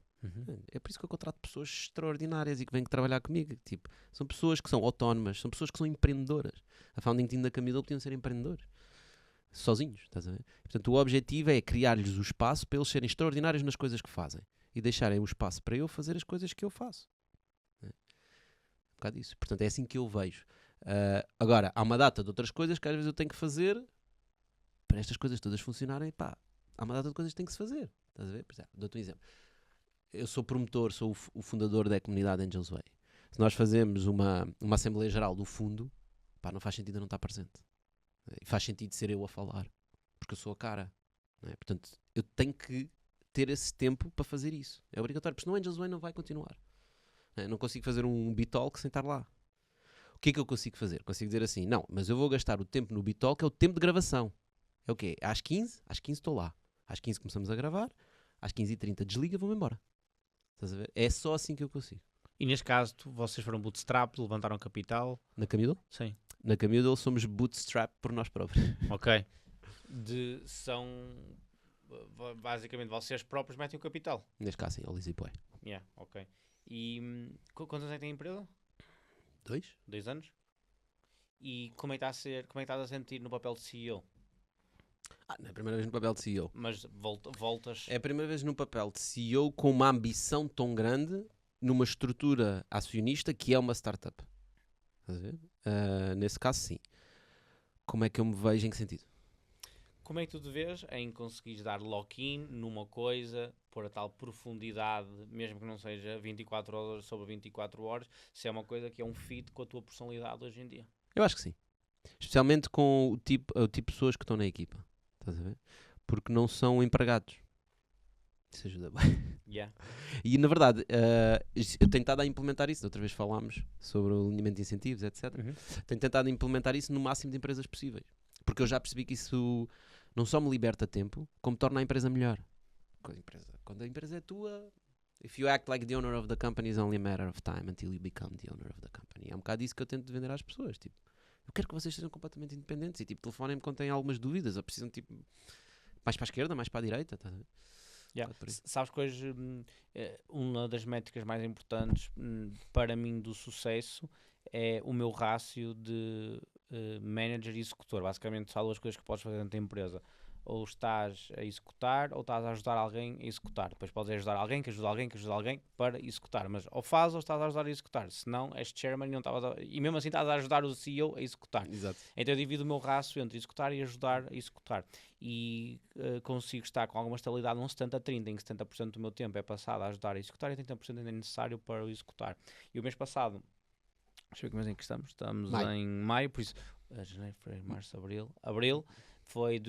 A: É por isso que eu contrato pessoas extraordinárias e que vêm trabalhar comigo. Tipo, são pessoas que são autónomas, são pessoas que são empreendedoras. A founding team da Camilo podiam ser empreendedores. Sozinhos, estás a ver? Portanto, o objetivo é criar-lhes o espaço para eles serem extraordinários nas coisas que fazem e deixarem o espaço para eu fazer as coisas que eu faço. Um bocado isso. Portanto, é assim que eu vejo. Agora, há uma data de outras coisas que às vezes eu tenho que fazer para estas coisas todas funcionarem. Pá, há uma data de coisas que tem que se fazer. Estás a ver? Por exemplo, dou-te um exemplo. Eu sou promotor, sou o fundador da comunidade Angels Way. Se nós fazemos uma Assembleia Geral do fundo, pá, não faz sentido eu não estar presente. E faz sentido ser eu a falar, porque eu sou a cara. Não é? Portanto, eu tenho que ter esse tempo para fazer isso. É obrigatório, porque senão o Angels Way não vai continuar. Não consigo fazer um Bitalk sem estar lá. O que é que eu consigo fazer? Consigo dizer assim, não, mas eu vou gastar o tempo no Bitalk, é o tempo de gravação. É o quê? Às 15 estou lá. Às 15 começamos a gravar, às 15h30 desliga e vou-me embora. Estás a ver? É só assim que eu consigo.
B: E neste caso, vocês foram bootstrap, levantaram capital?
A: Na Camilo?
B: Sim.
A: Na Camilo somos bootstrap por nós próprios.
B: Ok. São basicamente vocês próprios metem o capital.
A: Neste caso, sim, ao Easy Boy.
B: Yeah, ok. E quantos anos é que tem a empresa? 2 anos? E como é que estás a sentir no papel de CEO?
A: Não é a primeira vez no papel de CEO.
B: Mas voltas...
A: É a primeira vez no papel de CEO com uma ambição tão grande numa estrutura acionista que é uma startup. Estás a ver? Nesse caso, sim. Como é que eu me vejo? Em que sentido?
B: Como é que tu te vês em conseguires dar lock-in numa coisa, pôr a tal profundidade, mesmo que não seja 24 horas sobre 24 horas, se é uma coisa que é um fit com a tua personalidade hoje em dia?
A: Eu acho que sim. Especialmente com o tipo de pessoas que estão na equipa. Estás a ver? Porque não são empregados. Isso ajuda bem.
B: Yeah.
A: E na verdade, eu tenho tentado a implementar isso. Outra vez falámos sobre o alinhamento de incentivos, etc. Tenho tentado implementar isso no máximo de empresas possíveis. Porque eu já percebi que isso não só me liberta tempo, como torna a empresa melhor. Quando a empresa é tua, if you act like the owner of the company, it's only a matter of time until you become the owner of the company. É um bocado isso que eu tento vender às pessoas. Tipo, eu quero que vocês sejam completamente independentes e tipo, telefonem-me quando têm algumas dúvidas ou precisam tipo, mais para a esquerda, mais para a direita. Tá?
B: Yeah. Sabes que hoje uma das métricas mais importantes para mim do sucesso é o meu rácio de manager e executor. Basicamente são duas coisas que podes fazer dentro da empresa. Ou estás a executar ou estás a ajudar alguém a executar. Depois podes ajudar alguém que ajuda alguém que ajuda alguém para executar. Mas ou faz ou estás a ajudar a executar. Se não, és chairman e mesmo assim estás a ajudar o CEO a executar.
A: Exato.
B: Então eu divido o meu rácio entre executar e ajudar a executar. E consigo estar com alguma estabilidade num 70-30, em que 70% do meu tempo é passado a ajudar a executar e 30% ainda é necessário para o executar. E o mês passado, deixa eu ver que mês em que estamos. Estamos em maio, por isso, janeiro, fevereiro, março, abril. Foi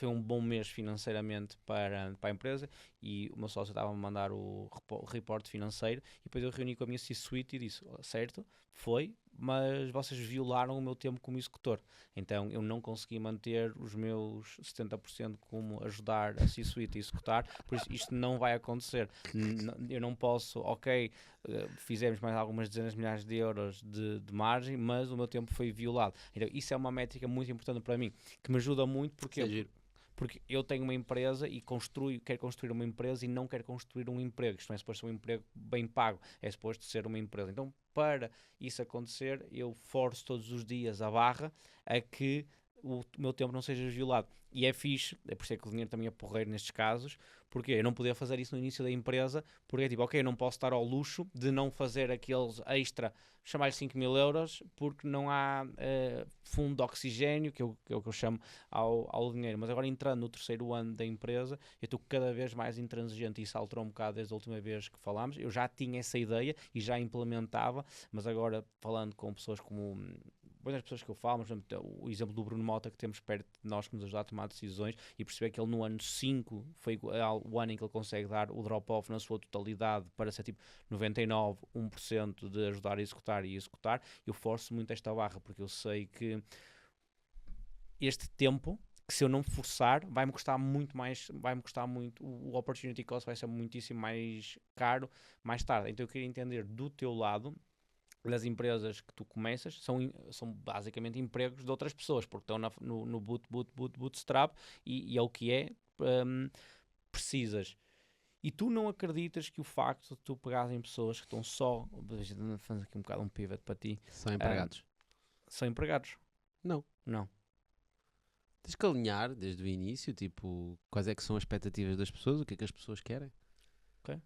B: um bom mês financeiramente para a empresa e o meu sócio estava a mandar o reporte financeiro e depois eu reuni com a minha C-suite e disse, certo, mas vocês violaram o meu tempo como executor. Então eu não consegui manter os meus 70% como ajudar a C-Suite a executar, por isso isto não vai acontecer. Eu não posso, ok, fizemos mais algumas dezenas de milhares de euros de margem, mas o meu tempo foi violado. Então isso é uma métrica muito importante para mim, que me ajuda muito porque eu tenho uma empresa e quero construir uma empresa e não quero construir um emprego. Isto não é suposto ser um emprego bem pago, é suposto ser uma empresa. Então, para isso acontecer, eu forço todos os dias a barra a que o meu tempo não seja violado. E é fixe, é por isso que o dinheiro também é porreiro nestes casos, porque eu não podia fazer isso no início da empresa, porque é tipo, ok, eu não posso estar ao luxo de não fazer aqueles extra, chamar-lhe 5.000 euros, porque não há fundo de oxigênio, que é o que eu chamo ao dinheiro. Mas agora entrando no terceiro ano da empresa, eu estou cada vez mais intransigente e isso alterou um bocado desde a última vez que falámos. Eu já tinha essa ideia e já implementava, mas agora falando com pessoas como muitas pessoas que eu falo, mas o exemplo do Bruno Mota que temos perto de nós que nos ajuda a tomar decisões e perceber que ele no ano 5 foi o ano em que ele consegue dar o drop-off na sua totalidade para ser tipo 99, 1% de ajudar a executar e executar. Eu forço muito esta barra porque eu sei que este tempo, que se eu não forçar, vai-me custar muito, o opportunity cost vai ser muitíssimo mais caro mais tarde. Então eu queria entender do teu lado, das empresas que tu começas, são basicamente empregos de outras pessoas, porque estão no bootstrap e é o que é, precisas. E tu não acreditas que o facto de tu pegares em pessoas que estão só, fazendo aqui um bocado um pivot para ti,
A: São empregados.
B: São empregados?
A: Não. Tens que alinhar desde o início, tipo, quais é que são as expectativas das pessoas, o que é que as pessoas querem.
B: Ok.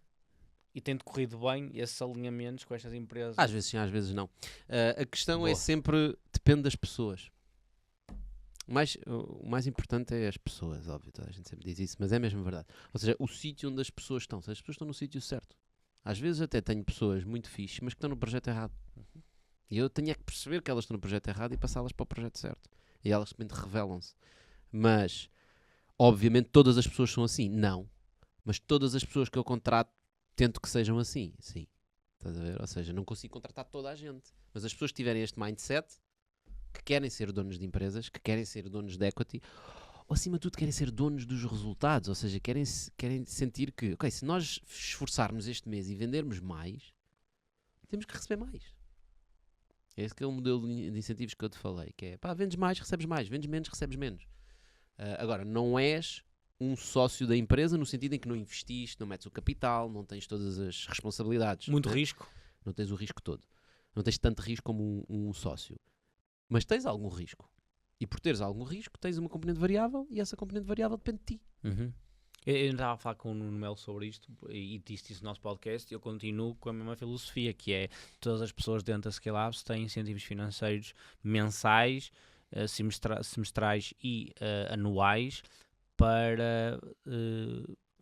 B: E tem-te corrido bem esses alinhamentos com estas empresas?
A: Às vezes sim, às vezes não. A questão
B: Boa.
A: é sempre, depende das pessoas. O mais importante é as pessoas, óbvio, toda a gente sempre diz isso, mas é mesmo verdade. Ou seja, o sítio onde as pessoas estão, se as pessoas estão no sítio certo. Às vezes até tenho pessoas muito fixes, mas que estão no projeto errado. E eu tenho é que perceber que elas estão no projeto errado e passá-las para o projeto certo. E elas simplesmente revelam-se. Mas, obviamente, todas as pessoas são assim? Não. Mas todas as pessoas que eu contrato, tento que sejam assim? Sim. Estás a ver? Ou seja, não consigo contratar toda a gente. Mas as pessoas que tiverem este mindset, que querem ser donos de empresas, que querem ser donos de equity, ou acima de tudo querem ser donos dos resultados. Ou seja, querem sentir que, ok, se nós esforçarmos este mês e vendermos mais, temos que receber mais. Esse que é o modelo de incentivos que eu te falei, que é, pá, vendes mais, recebes mais, vendes menos, recebes menos. Agora, não és um sócio da empresa no sentido em que não investiste, não metes o capital, não tens todas as responsabilidades.
B: Muito risco.
A: Não tens o risco todo. Não tens tanto risco como um sócio. Mas tens algum risco. E por teres algum risco, tens uma componente variável e essa componente variável depende de ti.
B: Uhum. Eu estava a falar com o Nuno Melo sobre isto e disse isso no nosso podcast e eu continuo com a mesma filosofia, que é todas as pessoas dentro da Scale Labs têm incentivos financeiros mensais, semestrais e anuais para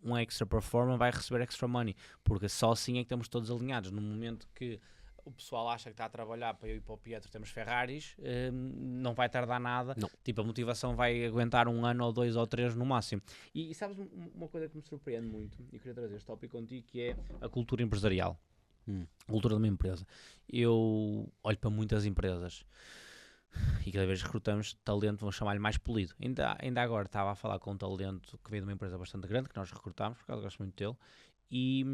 B: um extra performer vai receber extra money, porque só assim é que estamos todos alinhados. No momento que o pessoal acha que está a trabalhar para eu e para o Pietro temos Ferraris, não vai tardar nada.
A: Não.
B: Tipo, a motivação vai aguentar 1 ano ou 2 ou 3 no máximo. E sabes uma coisa que me surpreende muito, e eu queria trazer este tópico contigo, que é a cultura empresarial. A cultura de uma empresa. Eu olho para muitas empresas e cada vez recrutamos talento, vamos chamar-lhe mais polido. Ainda agora estava a falar com um talento que veio de uma empresa bastante grande, que nós recrutámos, porque eu gosto muito dele, e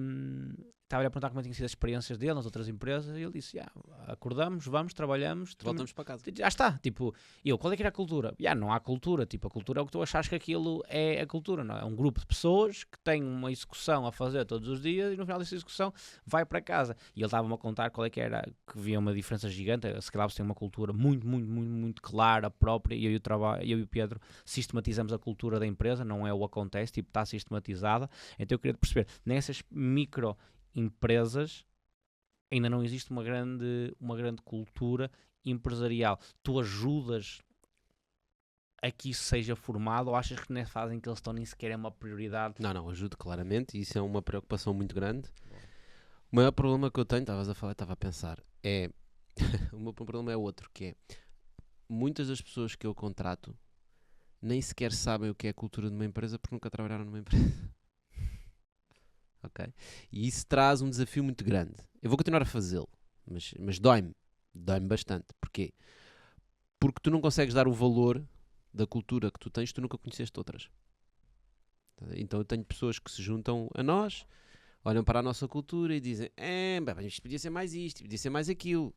B: estava-lhe a perguntar como tinham sido as experiências dele nas outras empresas, e ele disse, acordamos, vamos, trabalhamos,
A: Voltamos para casa.
B: Já está, tipo, qual é que era a cultura? Não há cultura, tipo, a cultura é o que tu achas que aquilo é a cultura, não é? É um grupo de pessoas que têm uma execução a fazer todos os dias e no final dessa execução vai para casa. E ele estava-me a contar qual é que era, que havia uma diferença gigante, a Scale Labs tem uma cultura muito clara, própria, e eu e o Pedro sistematizamos a cultura da empresa, não é o acontece, tipo, está sistematizada. Então eu queria perceber, nessas micro empresas ainda não existe uma grande cultura empresarial. Tu ajudas a que isso seja formado ou achas que nessa fase em que eles estão nem sequer é uma prioridade?
A: Não, ajudo claramente e isso é uma preocupação muito grande. O maior problema que eu tenho, estava a pensar, é o meu problema é outro, que é muitas das pessoas que eu contrato nem sequer sabem o que é a cultura de uma empresa porque nunca trabalharam numa empresa. Ok? E isso traz um desafio muito grande. Eu vou continuar a fazê-lo, mas dói-me. Dói-me bastante. Porquê? Porque tu não consegues dar o valor da cultura que tu tens, tu nunca conheceste outras. Então eu tenho pessoas que se juntam a nós, olham para a nossa cultura e dizem: isto podia ser mais isto, podia ser mais aquilo.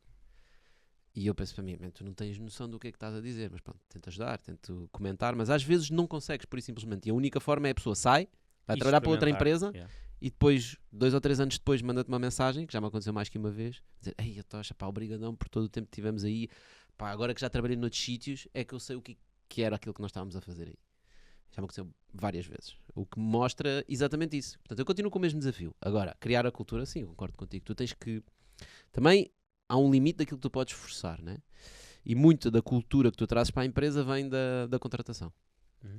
A: E eu penso para mim: tu não tens noção do que é que estás a dizer, mas pronto, tento ajudar, tento comentar, mas às vezes não consegues, por isso simplesmente. E a única forma é a pessoa sai, vai trabalhar para outra empresa e depois, 2 ou 3 anos depois, manda-te uma mensagem, que já me aconteceu mais que uma vez, dizer: ei, Tocha, pá, obrigadão por todo o tempo que tivemos aí, pá, agora que já trabalhei noutros sítios, é que eu sei o que era aquilo que nós estávamos a fazer aí. Já me aconteceu várias vezes. O que mostra exatamente isso. Portanto, eu continuo com o mesmo desafio. Agora, criar a cultura, sim, eu concordo contigo. Tu tens que... Também há um limite daquilo que tu podes forçar, né? E muito da cultura que tu trazes para a empresa vem da contratação.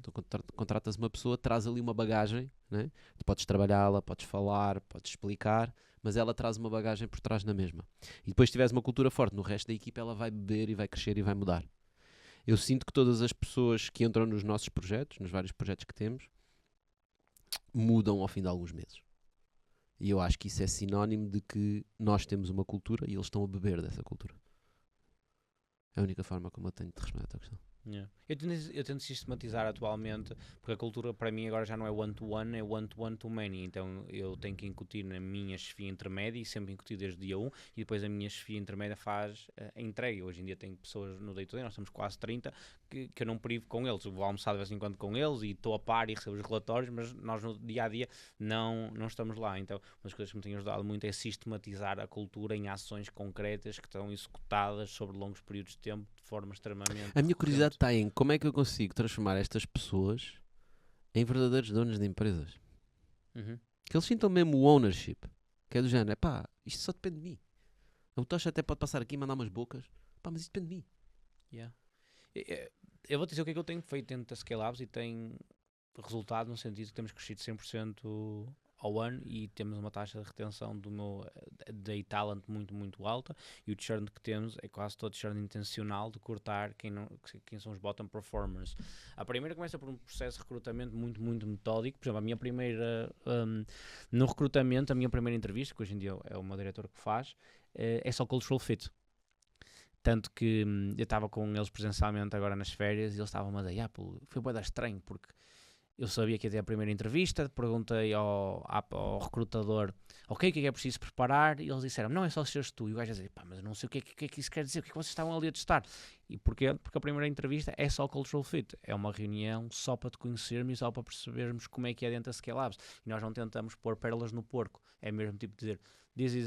A: Tu contratas uma pessoa, traz ali uma bagagem, né? Tu podes trabalhá-la, podes falar, podes explicar, mas ela traz uma bagagem por trás na mesma. E depois se tiveres uma cultura forte no resto da equipa, ela vai beber e vai crescer e vai mudar. Eu sinto que todas as pessoas que entram nos nossos projetos, nos vários projetos que temos, mudam ao fim de alguns meses. E eu acho que isso é sinónimo de que nós temos uma cultura e eles estão a beber dessa cultura. É a única forma como eu tenho de responder a tua questão.
B: Yeah. Eu tento sistematizar atualmente, porque a cultura para mim agora já não é one-to-one, é one-to-one to many. Então eu tenho que incutir na minha chefia intermédia, e sempre incutir desde o dia 1, e depois a minha chefia intermédia faz a entrega. Hoje em dia tenho pessoas no day to day, nós estamos quase 30, que eu não privo com eles. Eu vou almoçar de vez em quando com eles e estou a par e recebo os relatórios, mas nós no dia a dia não estamos lá. Então uma das coisas que me tem ajudado muito é sistematizar a cultura em ações concretas que estão executadas sobre longos períodos de tempo de forma extremamente...
A: A minha curiosidade está em como é que eu consigo transformar estas pessoas em verdadeiros donos de empresas. Que eles sintam mesmo o ownership. Que é do género, isto só depende de mim. O Tocha até pode passar aqui e mandar umas bocas, mas isto depende de mim.
B: Yeah. Eu vou dizer o que é que eu tenho feito dentro da Scale Labs e tem resultado no sentido que temos crescido 100% ao ano e temos uma taxa de retenção do meu day talent muito, muito alta, e o churn que temos é quase todo churn intencional de cortar quem são os bottom performers. A primeira começa por um processo de recrutamento muito, muito metódico. Por exemplo, a minha primeira no recrutamento, a minha primeira entrevista, que hoje em dia é o meu diretor que faz, é só cultural fit. Tanto que eu estava com eles presencialmente agora nas férias e eles estavam a dizer, foi bué estranho, porque eu sabia que ia ter a primeira entrevista, perguntei ao recrutador, o que é preciso preparar, e eles disseram, não, é só seres tu. E o gajo a dizer, mas eu não sei o que é que isso quer dizer, o que é que vocês estavam ali a testar? E porquê? Porque a primeira entrevista é só cultural fit, é uma reunião só para te conhecermos e só para percebermos como é que é dentro da Scale Labs. E nós não tentamos pôr pérolas no porco, é mesmo tipo dizer,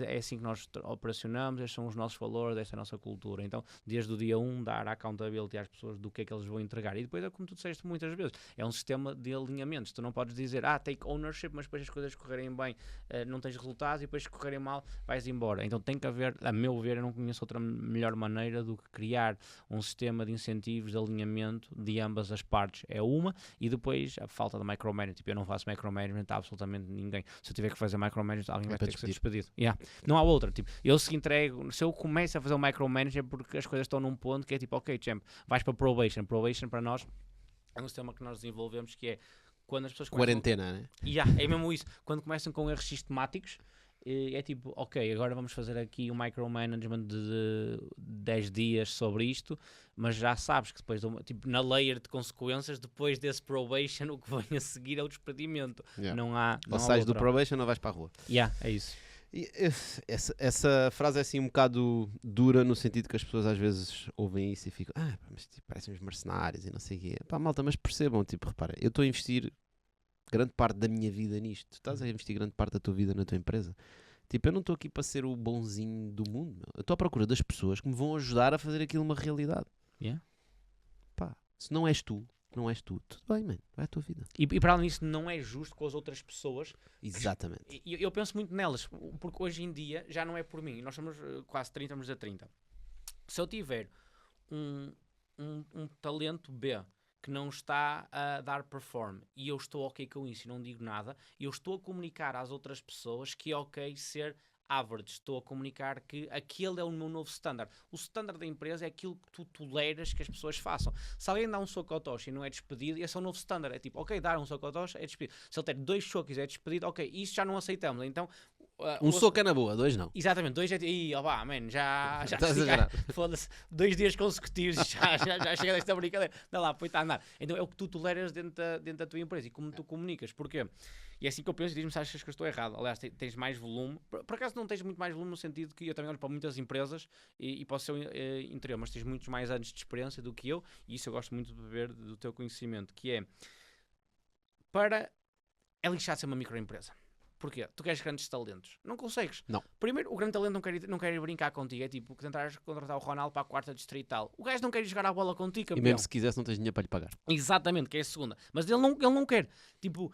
B: é assim que nós operacionamos, estes são os nossos valores, esta é a nossa cultura. Então, desde o dia 1, dar accountability às pessoas do que é que eles vão entregar. E depois é como tu disseste muitas vezes, é um sistema de alinhamentos. Tu não podes dizer, take ownership, mas depois as coisas correrem bem, não tens resultados, e depois se correrem mal, vais embora. Então tem que haver, a meu ver, eu não conheço outra melhor maneira do que criar um sistema de incentivos, de alinhamento de ambas as partes. É uma, e depois a falta de micromanagement. Tipo, eu não faço micromanagement a absolutamente ninguém. Se eu tiver que fazer micromanagement, alguém vai ter que ser despedido. Yeah. Não há outra, tipo, se eu começo a fazer o micromanager porque as coisas estão num ponto que é tipo, ok, champ, vais para probation para nós é um sistema que nós desenvolvemos que é quando as pessoas começam...
A: Quarentena, né?
B: É mesmo isso, quando começam com erros sistemáticos, é tipo, ok, agora vamos fazer aqui um micromanagement de 10 dias sobre isto, mas já sabes que depois, tipo, na layer de consequências, depois desse probation, o que vem a seguir é o despedimento. Não há
A: ou sais do probation ou vais para a rua.
B: É isso.
A: E essa frase é assim um bocado dura, no sentido que as pessoas às vezes ouvem isso e ficam, mas tipo, parecem uns mercenários e não sei o quê. Malta, mas percebam, tipo, repara, eu estou a investir grande parte da minha vida nisto. Tu estás a investir grande parte da tua vida na tua empresa. Tipo, eu não estou aqui para ser o bonzinho do mundo, meu. Eu estou à procura das pessoas que me vão ajudar a fazer aquilo uma realidade. Se não és tu, tudo bem, mano, vai a tua vida.
B: E para além disso, não é justo com as outras pessoas.
A: Exatamente.
B: Eu penso muito nelas, porque hoje em dia já não é por mim. Nós somos quase 30, estamos a 30. Se eu tiver um talento B que não está a dar perform e eu estou ok com isso e não digo nada, eu estou a comunicar às outras pessoas que é ok ser average, estou a comunicar que aquele é o meu novo standard. O standard da empresa é aquilo que tu toleras que as pessoas façam. Se alguém dá um soco ao Tocha e não é despedido, esse é o novo standard. É tipo, ok, dar um soco ao Tocha é despedido. Se ele der 2 socos e é despedido, ok, isso já não aceitamos. Então
A: Um soco é na boa, 2 não.
B: Exatamente, 2 é. Ih, ó vá, man, já
A: Estás a exagerar.
B: foda-se, 2 dias consecutivos, já chega desta brincadeira. Dá lá, põe-te a andar. Então é o que tu toleras dentro da tua empresa e como tu comunicas. Porquê? E é assim que eu penso e diz-me se achas que eu estou errado. Aliás, tens mais volume. Por acaso não tens muito mais volume no sentido que eu também olho para muitas empresas e posso ser interior, mas tens muitos mais anos de experiência do que eu e isso eu gosto muito de beber do teu conhecimento, que é é lixado ser uma microempresa. Porquê? Tu queres grandes talentos. Não consegues.
A: Não.
B: Primeiro, o grande talento não quer ir brincar contigo. É tipo que tentares contratar o Ronaldo para a quarta distrital. O gajo não quer ir jogar a bola contigo, campeão.
A: E mesmo se quisesse não tens dinheiro para lhe pagar.
B: Exatamente, que é a segunda. Mas ele não quer. Tipo,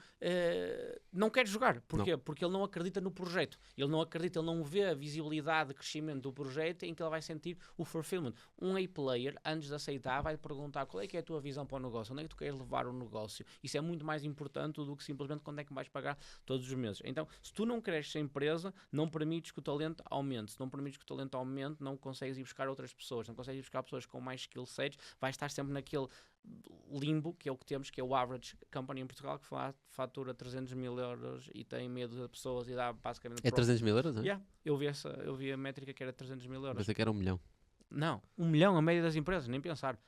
B: não quer jogar. Porquê?
A: Não.
B: Porque ele não acredita no projeto. Ele não vê a visibilidade de crescimento do projeto em que ele vai sentir o fulfillment. Um A-player, antes de aceitar, vai perguntar qual é que é a tua visão para o negócio, onde é que tu queres levar o negócio. Isso é muito mais importante do que simplesmente quando é que vais pagar todos os meses. Então, se tu não cresces a empresa, não permites que o talento aumente. Se não permites que o talento aumente, não consegues ir buscar outras pessoas, não consegues ir buscar pessoas com mais skill sets, vais estar sempre naquele limbo, que é o que temos, que é o average company em Portugal, que fatura 300 mil euros e tem medo de pessoas e dá basicamente...
A: É 300 mil euros, não é?
B: Yeah, eu vi a métrica que era 300 mil euros.
A: Pensei que era 1 milhão.
B: Não, 1 milhão a média das empresas, nem pensar.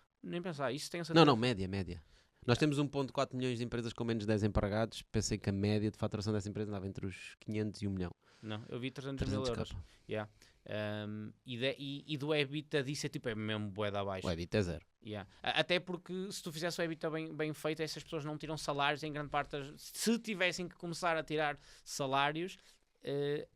B: Isso tem a certeza.
A: Não, média. Nós temos 1.4 milhões de empresas com menos de 10 empregados. Pensei que a média de faturação dessa empresa andava entre os 500 e 1 milhão.
B: Não, eu vi 300 mil euros. Yeah. E do EBITDA disso é mesmo bué de abaixo.
A: O EBITDA é 0.
B: Yeah. Até porque se tu fizesse o EBITDA bem feito, essas pessoas não tiram salários em grande parte. Se tivessem que começar a tirar salários,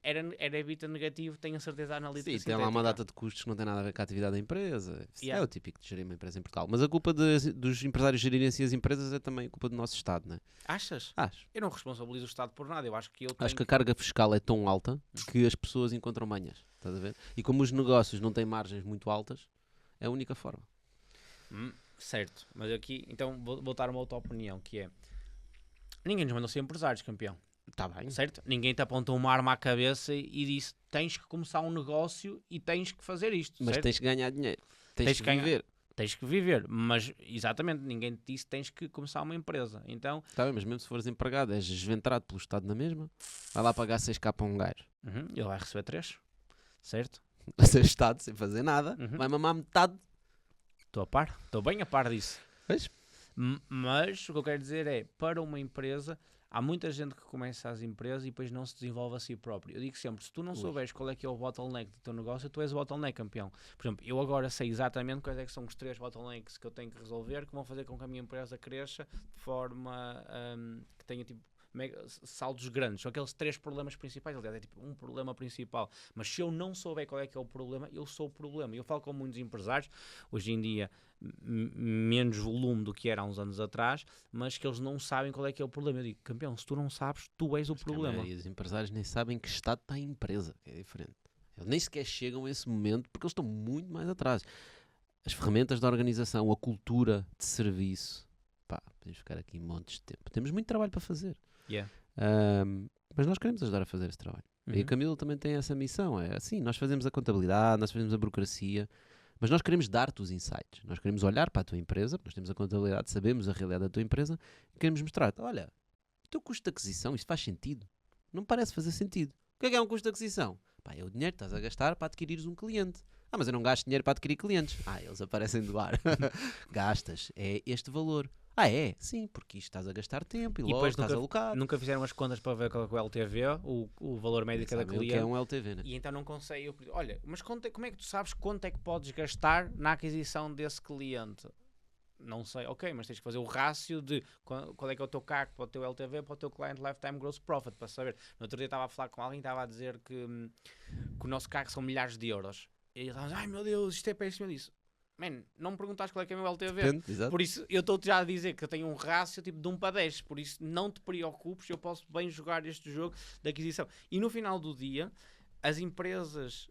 B: era EBITDA negativo, tenho a certeza analítica.
A: Sim, tem lá uma data de custos que não tem nada a ver com a atividade da empresa. Isso
B: Yeah.
A: é o típico de gerir uma empresa em Portugal. Mas a culpa dos empresários gerirem assim as empresas é também a culpa do nosso Estado, não é?
B: Achas?
A: Acho.
B: Eu não responsabilizo o Estado por nada. Eu acho que eu tenho
A: Acho que a carga fiscal é tão alta que as pessoas encontram manhas. Estás a ver? E como os negócios não têm margens muito altas, é a única forma.
B: Certo, mas aqui, então vou dar uma outra opinião, que é... Ninguém nos mandou ser empresários, campeão.
A: Está bem.
B: Certo? Ninguém te apontou uma arma à cabeça e disse tens que começar um negócio e tens que fazer isto.
A: Mas
B: certo?
A: tens que ganhar dinheiro. Tens que
B: ganhar.
A: viver.
B: Tens que viver, mas exatamente, ninguém te disse tens que começar uma empresa. Então,
A: Está bem, mas mesmo se fores empregado, és desventrado pelo Estado na mesma, vai lá pagar 6k para um gajo.
B: ele vai receber 3, certo?
A: A ser Estado sem fazer nada, vai mamar metade.
B: Estou bem a par disso.
A: Pois?
B: Mas o que eu quero dizer é, para uma empresa, há muita gente que começa as empresas e depois não se desenvolve a si próprio. Eu digo sempre, se tu não souberes qual é que é o bottleneck do teu negócio, tu és o bottleneck, campeão. Por exemplo, eu agora sei exatamente quais é que são os 3 bottlenecks que eu tenho que resolver, que vão fazer com que a minha empresa cresça de forma que tenha tipo saldos grandes. São aqueles 3 problemas principais. Aliás, é tipo um problema principal. Mas se eu não souber qual é que é o problema, eu sou o problema. Eu falo com muitos empresários, hoje em dia menos volume do que era há uns anos atrás, mas que eles não sabem qual é que é o problema. Eu digo, campeão, se tu não sabes, tu és o problema.
A: E os empresários nem sabem que estado está a empresa, que é diferente. Eles nem sequer chegam a esse momento porque eles estão muito mais atrás. As ferramentas da organização, a cultura de serviço, pá, podemos ficar aqui montes de tempo. Temos muito trabalho para fazer.
B: Yeah.
A: Mas nós queremos ajudar a fazer esse trabalho. E a Camilo também tem essa missão. É assim, nós fazemos a contabilidade, nós fazemos a burocracia, mas nós queremos dar-te os insights. Nós queremos olhar para a tua empresa, nós temos a contabilidade, sabemos a realidade da tua empresa, e queremos mostrar-te, olha, o teu custo de aquisição, isto faz sentido? Não parece fazer sentido. O que é um custo de aquisição? Pá, é o dinheiro que estás a gastar para adquirires um cliente. Ah, mas eu não gasto dinheiro para adquirir clientes. Ah, eles aparecem do ar. Gastas, é este valor. Ah, é? Sim, porque isto estás a gastar tempo e logo
B: depois
A: estás a alocar.
B: Nunca fizeram as contas para ver qual é o LTV, o valor médio de cada cliente.
A: Que é um LTV, né?
B: E então não consegue. Olha, mas como é que tu sabes quanto é que podes gastar na aquisição desse cliente? Não sei, ok, mas tens que fazer o rácio de qual é que é o teu CAC para o teu LTV, para o teu Client Lifetime Gross Profit, para saber. No outro dia estava a falar com alguém, estava a dizer que o nosso CAC são milhares de euros. E ele estava, ai meu Deus, isto é péssimo. Eu disse, man, não me perguntaste qual é que é o meu LTV.
A: Depende, exato.
B: Por isso, eu estou-te já a dizer que eu tenho um rácio tipo de 1 para 10. Por isso, não te preocupes, eu posso bem jogar este jogo de aquisição. E no final do dia, as empresas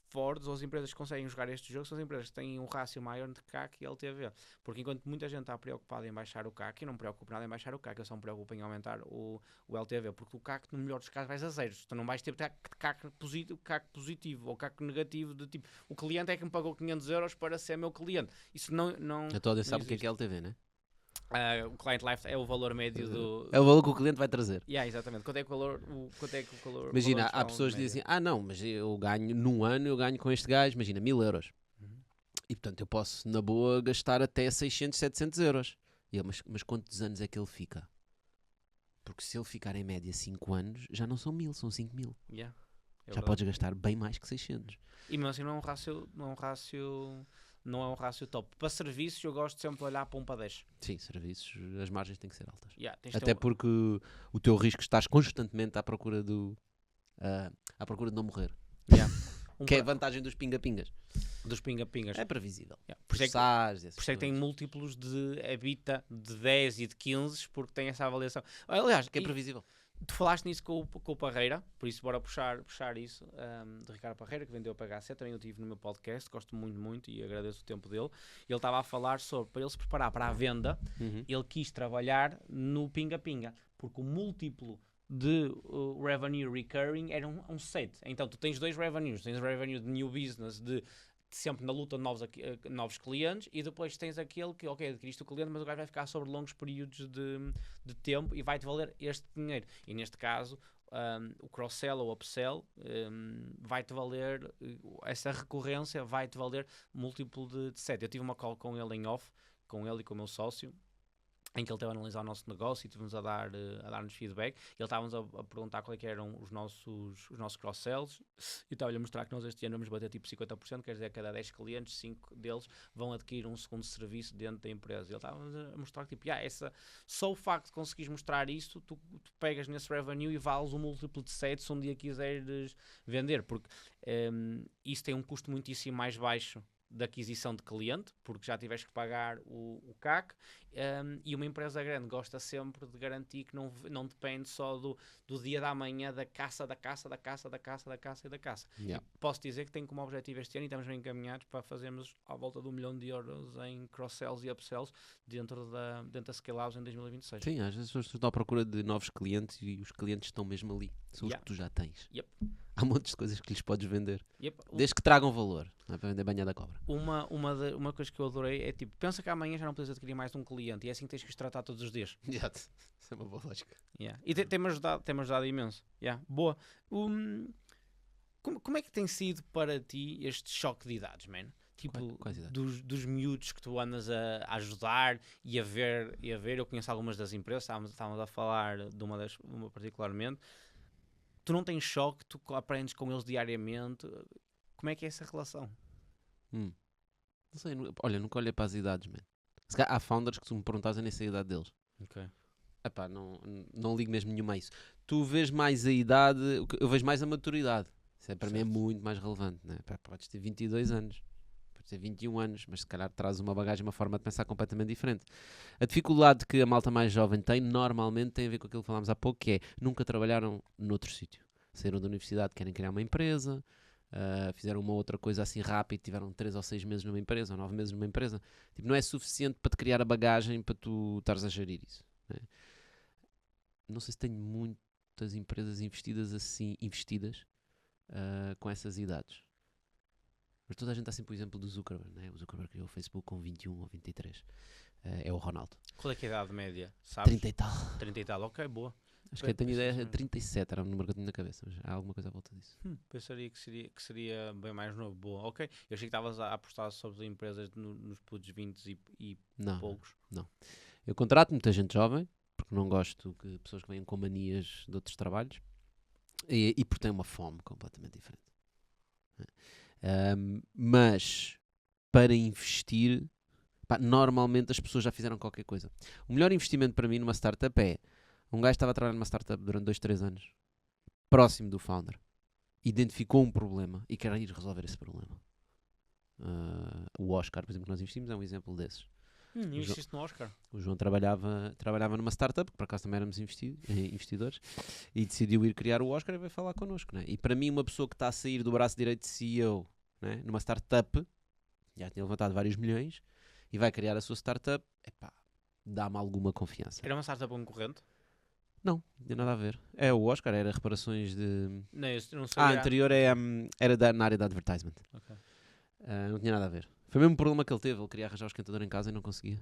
B: fortes ou as empresas que conseguem jogar este jogo são as empresas que têm um rácio maior de CAC e LTV. Porque enquanto muita gente está preocupada em baixar o CAC, eu não me preocupo nada em baixar o CAC, eu só me preocupo em aumentar o LTV, porque o CAC no melhor dos casos vais a zeros. Tu não vais ter CAC positivo ou CAC negativo, de tipo, o cliente é que me pagou 500 euros para ser meu cliente. Isso não
A: Eu estou a dizer, sabe o que é LTV, né?
B: O client life é o valor médio do...
A: É o valor que o cliente vai trazer.
B: Yeah, exatamente. Quanto é que o valor... Quanto é que o valor...
A: Imagina,
B: valor
A: há pessoas que dizem assim, não, mas eu ganho, num ano eu ganho com este gajo, imagina, 1000€. E portanto eu posso, na boa, gastar até 600, 700€. E eu, mas quantos anos é que ele fica? Porque se ele ficar em média 5 anos, já não são 1000, são 5000.
B: Yeah,
A: já podes gastar bem mais que 600.
B: E mesmo assim não é um rácio top. Para serviços eu gosto sempre de olhar para 1 para 10.
A: Sim, serviços, as margens têm que ser altas.
B: Yeah,
A: até porque o teu risco estás constantemente à procura de não morrer.
B: Yeah.
A: Que é a vantagem dos pinga-pingas.
B: Dos pinga-pingas.
A: É previsível.
B: Yeah. Por isso é que tem múltiplos de EBITDA de 10 e de 15, porque tem essa avaliação. Aliás,
A: que é previsível.
B: Tu falaste nisso com o Parreira, por isso bora puxar isso, de Ricardo Parreira, que vendeu a PHC, também eu tive no meu podcast, gosto muito e agradeço o tempo dele. Ele estava a falar sobre, para ele se preparar para a venda, ele quis trabalhar no pinga-pinga, porque o múltiplo de revenue recurring era um 7. Então tu tens 2 revenues, tens o revenue de new business, de sempre na luta de novos clientes, e depois tens aquele que, ok, adquiriste o cliente, mas o gajo vai ficar sobre longos períodos de tempo e vai-te valer este dinheiro. E neste caso, o cross-sell ou upsell vai-te valer, essa recorrência vai-te valer múltiplo de 7. Eu tive uma call com ele em off, com ele e com o meu sócio, em que ele esteve a analisar o nosso negócio e estivemos a dar-nos feedback. Ele estava-nos a perguntar qual é que eram os nossos cross-sells, e estava-lhe a mostrar que nós este ano vamos bater tipo 50%, quer dizer, a cada 10 clientes, 5 deles vão adquirir um segundo serviço dentro da empresa. Ele estava-nos a mostrar que tipo, só o facto de conseguires mostrar isso, tu pegas nesse revenue e vales um múltiplo de 7 se um dia quiseres vender, porque isso tem um custo muitíssimo mais baixo de aquisição de cliente, porque já tiveste que pagar o CAC, e uma empresa grande gosta sempre de garantir que não depende só do dia da manhã, da caça.
A: Yeah.
B: Posso dizer que tenho como objetivo este ano, e estamos bem encaminhados para fazermos à volta de 1 milhão de euros em cross-sells e upsells dentro da Scale House em 2026.
A: Sim, às vezes as pessoas estão à procura de novos clientes e os clientes estão mesmo ali. São os que tu já tens.
B: Yep.
A: Há montes de coisas que lhes podes vender.
B: Yep.
A: Desde que tragam valor. Não é para vender banha da cobra.
B: Uma coisa que eu adorei é tipo, pensa que amanhã já não precisas adquirir mais de um cliente, e é assim que tens que os tratar todos os dias.
A: Isso é uma boa lógica.
B: Yeah. E tem-me ajudado imenso. Yeah. Boa. Como é que tem sido para ti este choque de idades, man? Tipo,
A: Quais idades?
B: dos miúdos que tu andas a ajudar e a ver. Eu conheço algumas das empresas, estávamos a falar de uma particularmente. Tu não tens choque, tu aprendes com eles diariamente. Como é que é essa relação?
A: Não sei, olha, nunca olhei para as idades, man. Se calhar há founders que, se me perguntas, eu nem sei a idade deles.
B: Ok.
A: Epá, não ligo mesmo nenhuma a isso. Tu vês mais a idade, eu vejo mais a maturidade. Isso para mim é muito mais relevante, né? Podes ter 22 anos, podes ter 21 anos, mas se calhar traz uma bagagem, uma forma de pensar completamente diferente. A dificuldade que a malta mais jovem tem, normalmente tem a ver com aquilo que falámos há pouco, que é, nunca trabalharam noutro sítio. Saíram da universidade, querem criar uma empresa, fizeram uma outra coisa assim rápido, tiveram 3 ou 6 meses numa empresa, ou 9 meses numa empresa. Tipo, não é suficiente para te criar a bagagem para tu estares a gerir isso, né? Não sei se tenho muitas empresas investidas com essas idades. Mas toda a gente está sempre o exemplo do Zuckerberg, né? O Zuckerberg criou o Facebook com 21 ou 23. É o Ronaldo.
B: Qual é que é a idade média? Sabes?
A: 30 e tal.
B: 30 e tal, ok, boa.
A: Acho que eu tenho ideia, 37 era o número que eu tinha na cabeça, mas há alguma coisa à volta disso.
B: Pensaria que seria bem mais novo, boa, ok. Eu achei que estavas a apostar sobre empresas nos putos 20 e poucos.
A: Não. Eu contrato muita gente jovem, porque não gosto de pessoas que venham com manias de outros trabalhos, e porque têm uma fome completamente diferente. Mas para investir, normalmente as pessoas já fizeram qualquer coisa. O melhor investimento para mim numa startup é um gajo que estava a trabalhar numa startup durante 2, 3 anos, próximo do founder, identificou um problema e quer ir resolver esse problema. O Oscar, por exemplo, que nós investimos, é um exemplo desses.
B: Investiste no Oscar?
A: O João trabalhava numa startup, que por acaso também éramos investidores, e decidiu ir criar o Oscar e veio falar connosco, né? E para mim, uma pessoa que está a sair do braço direito de CEO, né, numa startup, já tinha levantado vários milhões, e vai criar a sua startup, dá-me alguma confiança.
B: Era uma startup concorrente?
A: Não tinha nada a ver. É o Oscar, era reparações de...
B: Não, eu não sabia.
A: A anterior era na área de advertisement.
B: Okay.
A: Não tinha nada a ver. Foi o mesmo problema que ele teve. Ele queria arranjar o esquentador em casa e não conseguia.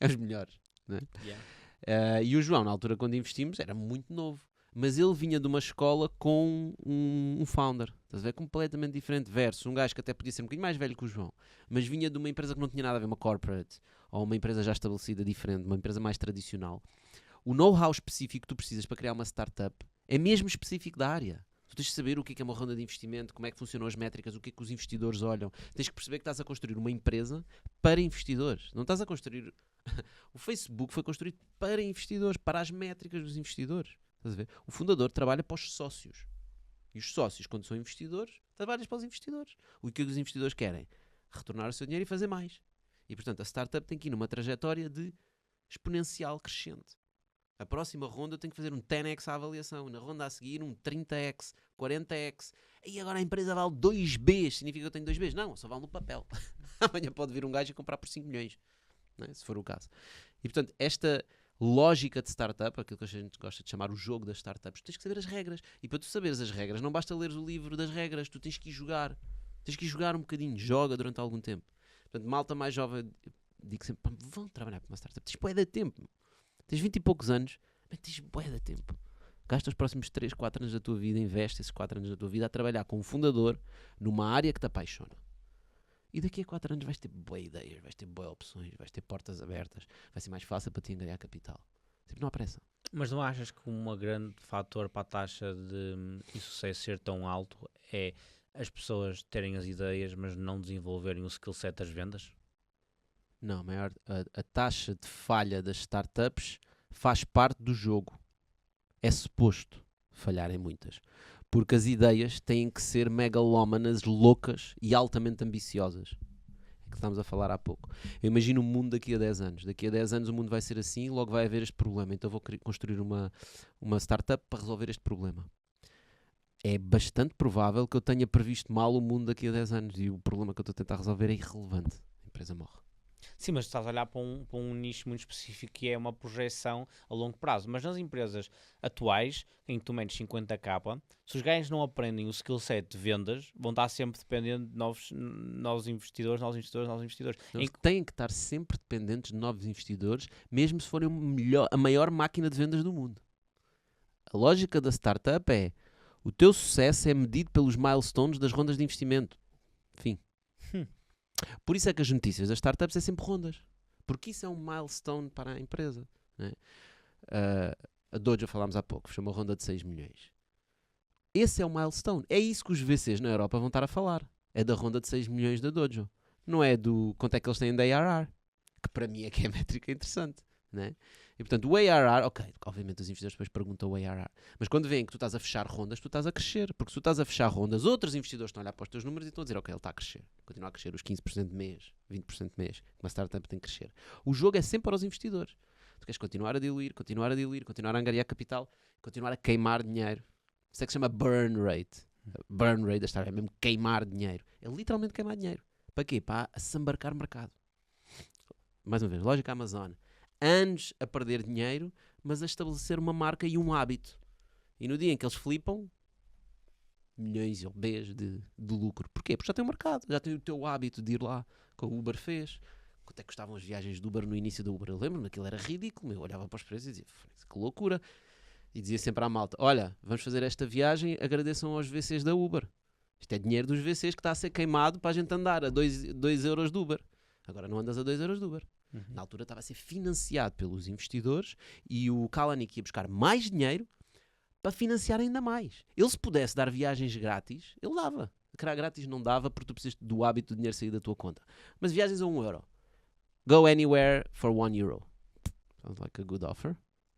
A: É os melhores. Né?
B: Yeah.
A: E o João, na altura, quando investimos, era muito novo. Mas ele vinha de uma escola com um founder. Estás a ver? Completamente diferente. Versus um gajo que até podia ser um bocadinho mais velho que o João. Mas vinha de uma empresa que não tinha nada a ver, uma corporate. Ou uma empresa já estabelecida diferente. Uma empresa mais tradicional. O know-how específico que tu precisas para criar uma startup é mesmo específico da área. Tu tens de saber o que é uma ronda de investimento, como é que funcionam as métricas, o que é que os investidores olham. Tens que perceber que estás a construir uma empresa para investidores. Não estás a construir... O Facebook foi construído para investidores, para as métricas dos investidores. Estás a ver? O fundador trabalha para os sócios. E os sócios, quando são investidores, trabalham para os investidores. O que os investidores querem? Retornar o seu dinheiro e fazer mais. E, portanto, a startup tem que ir numa trajetória de exponencial crescente. A próxima ronda tem que fazer um 10x à avaliação. Na ronda a seguir, um 30x, 40x. E agora a empresa vale 2Bs. Significa que eu tenho 2Bs? Não, só vale no papel. Amanhã pode vir um gajo e comprar por 5 milhões. Não é? Se for o caso. E, portanto, esta lógica de startup, aquilo que a gente gosta de chamar o jogo das startups, tu tens que saber as regras. E para tu saberes as regras, não basta leres o livro das regras. Tu tens que ir jogar. Tens que ir jogar um bocadinho. Joga durante algum tempo. Portanto, malta mais jovem, digo sempre, vão trabalhar para uma startup. Tens bué de tempo. Tens 20 e poucos anos, mas tens bué de tempo. Gasta os próximos 3, 4 anos da tua vida, investe esses 4 anos da tua vida a trabalhar com um fundador numa área que te apaixona. E daqui a 4 anos vais ter bué ideias, vais ter bué opções, vais ter portas abertas, vai ser mais fácil para ti angariar capital. Tipo, não há pressa.
B: Mas não achas que um grande fator para a taxa de insucesso ser tão alto é as pessoas terem as ideias, mas não desenvolverem o skill set das vendas?
A: Não, a taxa de falha das startups faz parte do jogo. É suposto falharem muitas. Porque as ideias têm que ser megalómanas, loucas e altamente ambiciosas. É que estamos a falar há pouco. Eu imagino o mundo daqui a 10 anos. Daqui a 10 anos o mundo vai ser assim e logo vai haver este problema. Então vou construir uma startup para resolver este problema. É bastante provável que eu tenha previsto mal o mundo daqui a 10 anos e o problema que eu estou a tentar resolver é irrelevante. A empresa morre.
B: Sim, mas estás a olhar para um nicho muito específico que é uma projeção a longo prazo. Mas nas empresas atuais, em que tu metes 50k, se os gajos não aprendem o skill set de vendas, vão estar sempre dependendo de novos investidores.
A: Eles têm que estar sempre dependentes de novos investidores, mesmo se forem a maior máquina de vendas do mundo. A lógica da startup é: o teu sucesso é medido pelos milestones das rondas de investimento. Fim. Por isso é que as notícias das startups é sempre rondas. Porque isso é um milestone para a empresa. Né? A Dojo, falámos há pouco, fechou uma ronda de 6 milhões. Esse é o milestone. É isso que os VCs na Europa vão estar a falar. É da ronda de 6 milhões da Dojo. Não é do quanto é que eles têm de ARR. Que para mim é que é a métrica interessante. Né? E portanto o ARR, ok, obviamente os investidores depois perguntam o ARR, mas quando veem que tu estás a fechar rondas, tu estás a crescer, porque se tu estás a fechar rondas, outros investidores estão a olhar para os teus números e estão a dizer, ok, ele está a crescer, continua a crescer os 15% de mês, 20% de mês, uma startup tem que crescer. O jogo é sempre para os investidores. Tu queres continuar a diluir, continuar a angariar capital, continuar a queimar dinheiro. Isso é que se chama burn rate. Burn rate da startup é mesmo queimar dinheiro. É literalmente queimar dinheiro. Para quê? Para assambarcar mercado. Mais uma vez, lógica Amazon. Anos a perder dinheiro, mas a estabelecer uma marca e um hábito. E no dia em que eles flipam, milhões ou Bs de lucro. Porquê? Porque já tem o mercado, já tem o teu hábito de ir lá, como o Uber fez. Quanto é que custavam as viagens do Uber no início do Uber? Eu lembro-me, aquilo era ridículo. Eu olhava para os preços e dizia, que loucura. E dizia sempre à malta, olha, vamos fazer esta viagem, agradeçam aos VCs da Uber. Isto é dinheiro dos VCs que está a ser queimado para a gente andar a 2 euros de Uber. Agora não andas a 2 euros de Uber. Na altura estava a ser financiado pelos investidores e o Kalanick ia buscar mais dinheiro para financiar ainda mais. Ele, se pudesse dar viagens grátis, ele dava. Grátis não dava porque tu precisas do hábito do dinheiro sair da tua conta. Mas viagens a 1 euro. Go anywhere for 1 euro. Sounds like a good offer.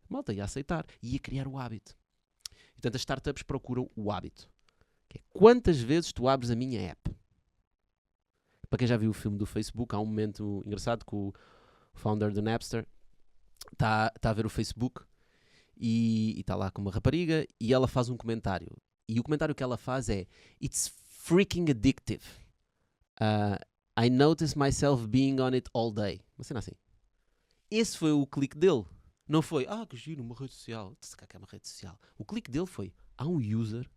A: Malta ia aceitar. Ia criar o hábito. E, portanto, as startups procuram o hábito. Que é quantas vezes tu abres a minha app. Para quem já viu o filme do Facebook, há um momento engraçado que o founder do Napster está a ver o Facebook e está lá com uma rapariga e ela faz um comentário. E o comentário que ela faz é: It's freaking addictive. I notice myself being on it all day. Uma cena assim. Esse foi o clique dele. Não foi, que giro, uma rede social. Que é uma rede social. O clique dele foi: há um user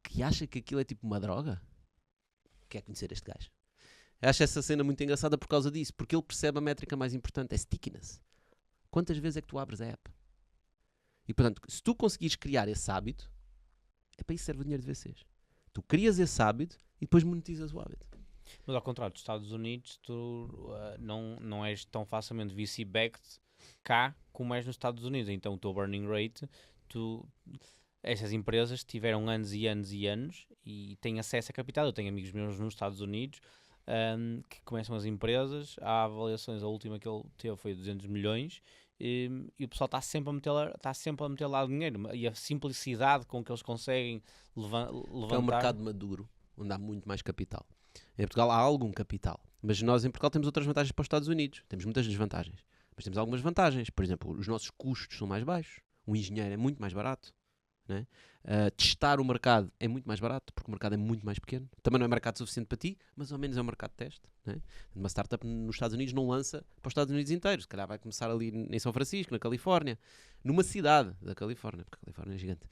A: que acha que aquilo é tipo uma droga. Quer conhecer este gajo. Eu acho essa cena muito engraçada por causa disso, porque ele percebe a métrica mais importante, é stickiness. Quantas vezes é que tu abres a app? E portanto, se tu conseguires criar esse hábito, é para isso que serve o dinheiro de VCs. Tu crias esse hábito e depois monetizas o hábito.
B: Mas ao contrário dos Estados Unidos, tu não és tão facilmente VC-backed cá como és nos Estados Unidos. Então o teu burning rate, estas empresas tiveram anos e anos e anos e têm acesso a capital. Eu tenho amigos meus nos Estados Unidos que começam as empresas, há avaliações, a última que ele teve foi 200 milhões e o pessoal está sempre a meter lá dinheiro. E a simplicidade com que eles conseguem levantar...
A: É um mercado maduro, onde há muito mais capital. Em Portugal há algum capital, mas nós em Portugal temos outras vantagens para os Estados Unidos. Temos muitas desvantagens, mas temos algumas vantagens. Por exemplo, os nossos custos são mais baixos. Um engenheiro é muito mais barato. Né? Testar o mercado é muito mais barato, porque o mercado é muito mais pequeno. Também não é mercado suficiente para ti, mas ao menos é um mercado de teste. Né? Uma startup nos Estados Unidos não lança para os Estados Unidos inteiros. Se calhar vai começar ali em São Francisco, na Califórnia, numa cidade da Califórnia, porque a Califórnia é gigante.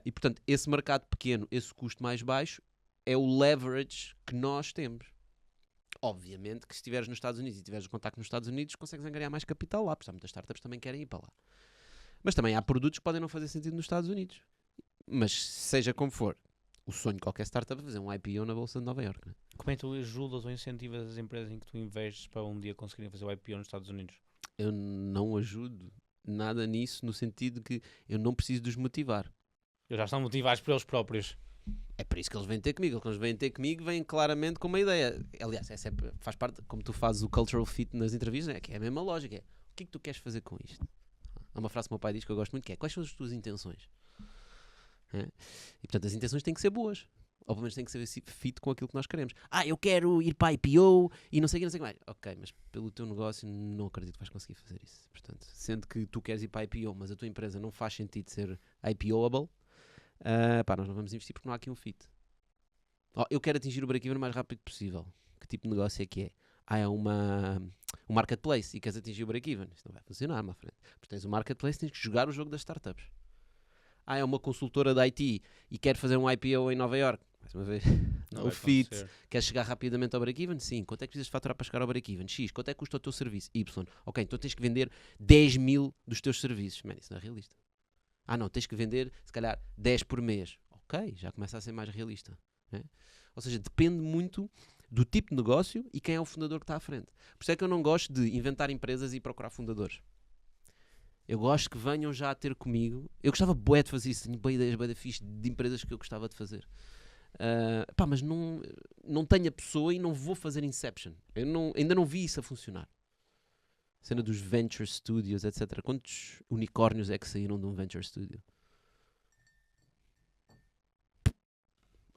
A: E portanto, esse mercado pequeno, esse custo mais baixo, é o leverage que nós temos. Obviamente que se estiveres nos Estados Unidos e tiveres contacto nos Estados Unidos, consegues angariar mais capital lá, porque muitas startups também querem ir para lá. Mas também há produtos que podem não fazer sentido nos Estados Unidos. Mas seja como for, o sonho de qualquer startup é fazer um IPO na Bolsa de Nova Iorque. Né?
B: Como é que tu ajudas ou incentivas as empresas em que tu investes para um dia conseguirem fazer o IPO nos Estados Unidos?
A: Eu não ajudo nada nisso, no sentido que eu não preciso de os motivar.
B: Eles já estão motivados por eles próprios.
A: É por isso que eles vêm ter comigo. Eles vêm ter comigo, vêm claramente com uma ideia. Aliás, essa faz parte, como tu fazes o cultural fit nas entrevistas, que é a mesma lógica. O que é que tu queres fazer com isto? Há uma frase que o meu pai diz que eu gosto muito, que é: quais são as tuas intenções? E portanto as intenções têm que ser boas. Ou pelo menos têm que ser fit com aquilo que nós queremos. Eu quero ir para a IPO e não sei o que mais. Ok, mas pelo teu negócio não acredito que vais conseguir fazer isso. Portanto, sendo que tu queres ir para a IPO, mas a tua empresa não faz sentido ser IPOable, nós não vamos investir porque não há aqui um fit. Eu quero atingir o break-even o mais rápido possível. Que tipo de negócio é que é? É um marketplace e queres atingir o break-even. Isso não vai funcionar, my friend. Porque tens um marketplace, tens que jogar o jogo das startups. É uma consultora de IT e quer fazer um IPO em Nova Iorque. Mais uma vez, o fit. Quer chegar rapidamente ao break-even? Sim. Quanto é que precisas faturar para chegar ao break-even? X. Quanto é que custa o teu serviço? Y. Ok, então tens que vender 10 mil dos teus serviços. Man, isso não é realista. Não, tens que vender, se calhar, 10 por mês. Ok, já começa a ser mais realista. Né? Ou seja, depende muito do tipo de negócio e quem é o fundador que está à frente. Por isso é que eu não gosto de inventar empresas e procurar fundadores. Eu gosto que venham já a ter comigo. Eu gostava bué de fazer isso. Tenho boas ideias, bué de fixe de empresas que eu gostava de fazer. Mas não tenho a pessoa e não vou fazer Inception. Ainda não vi isso a funcionar. A cena dos Venture Studios, etc. Quantos unicórnios é que saíram de um Venture Studio?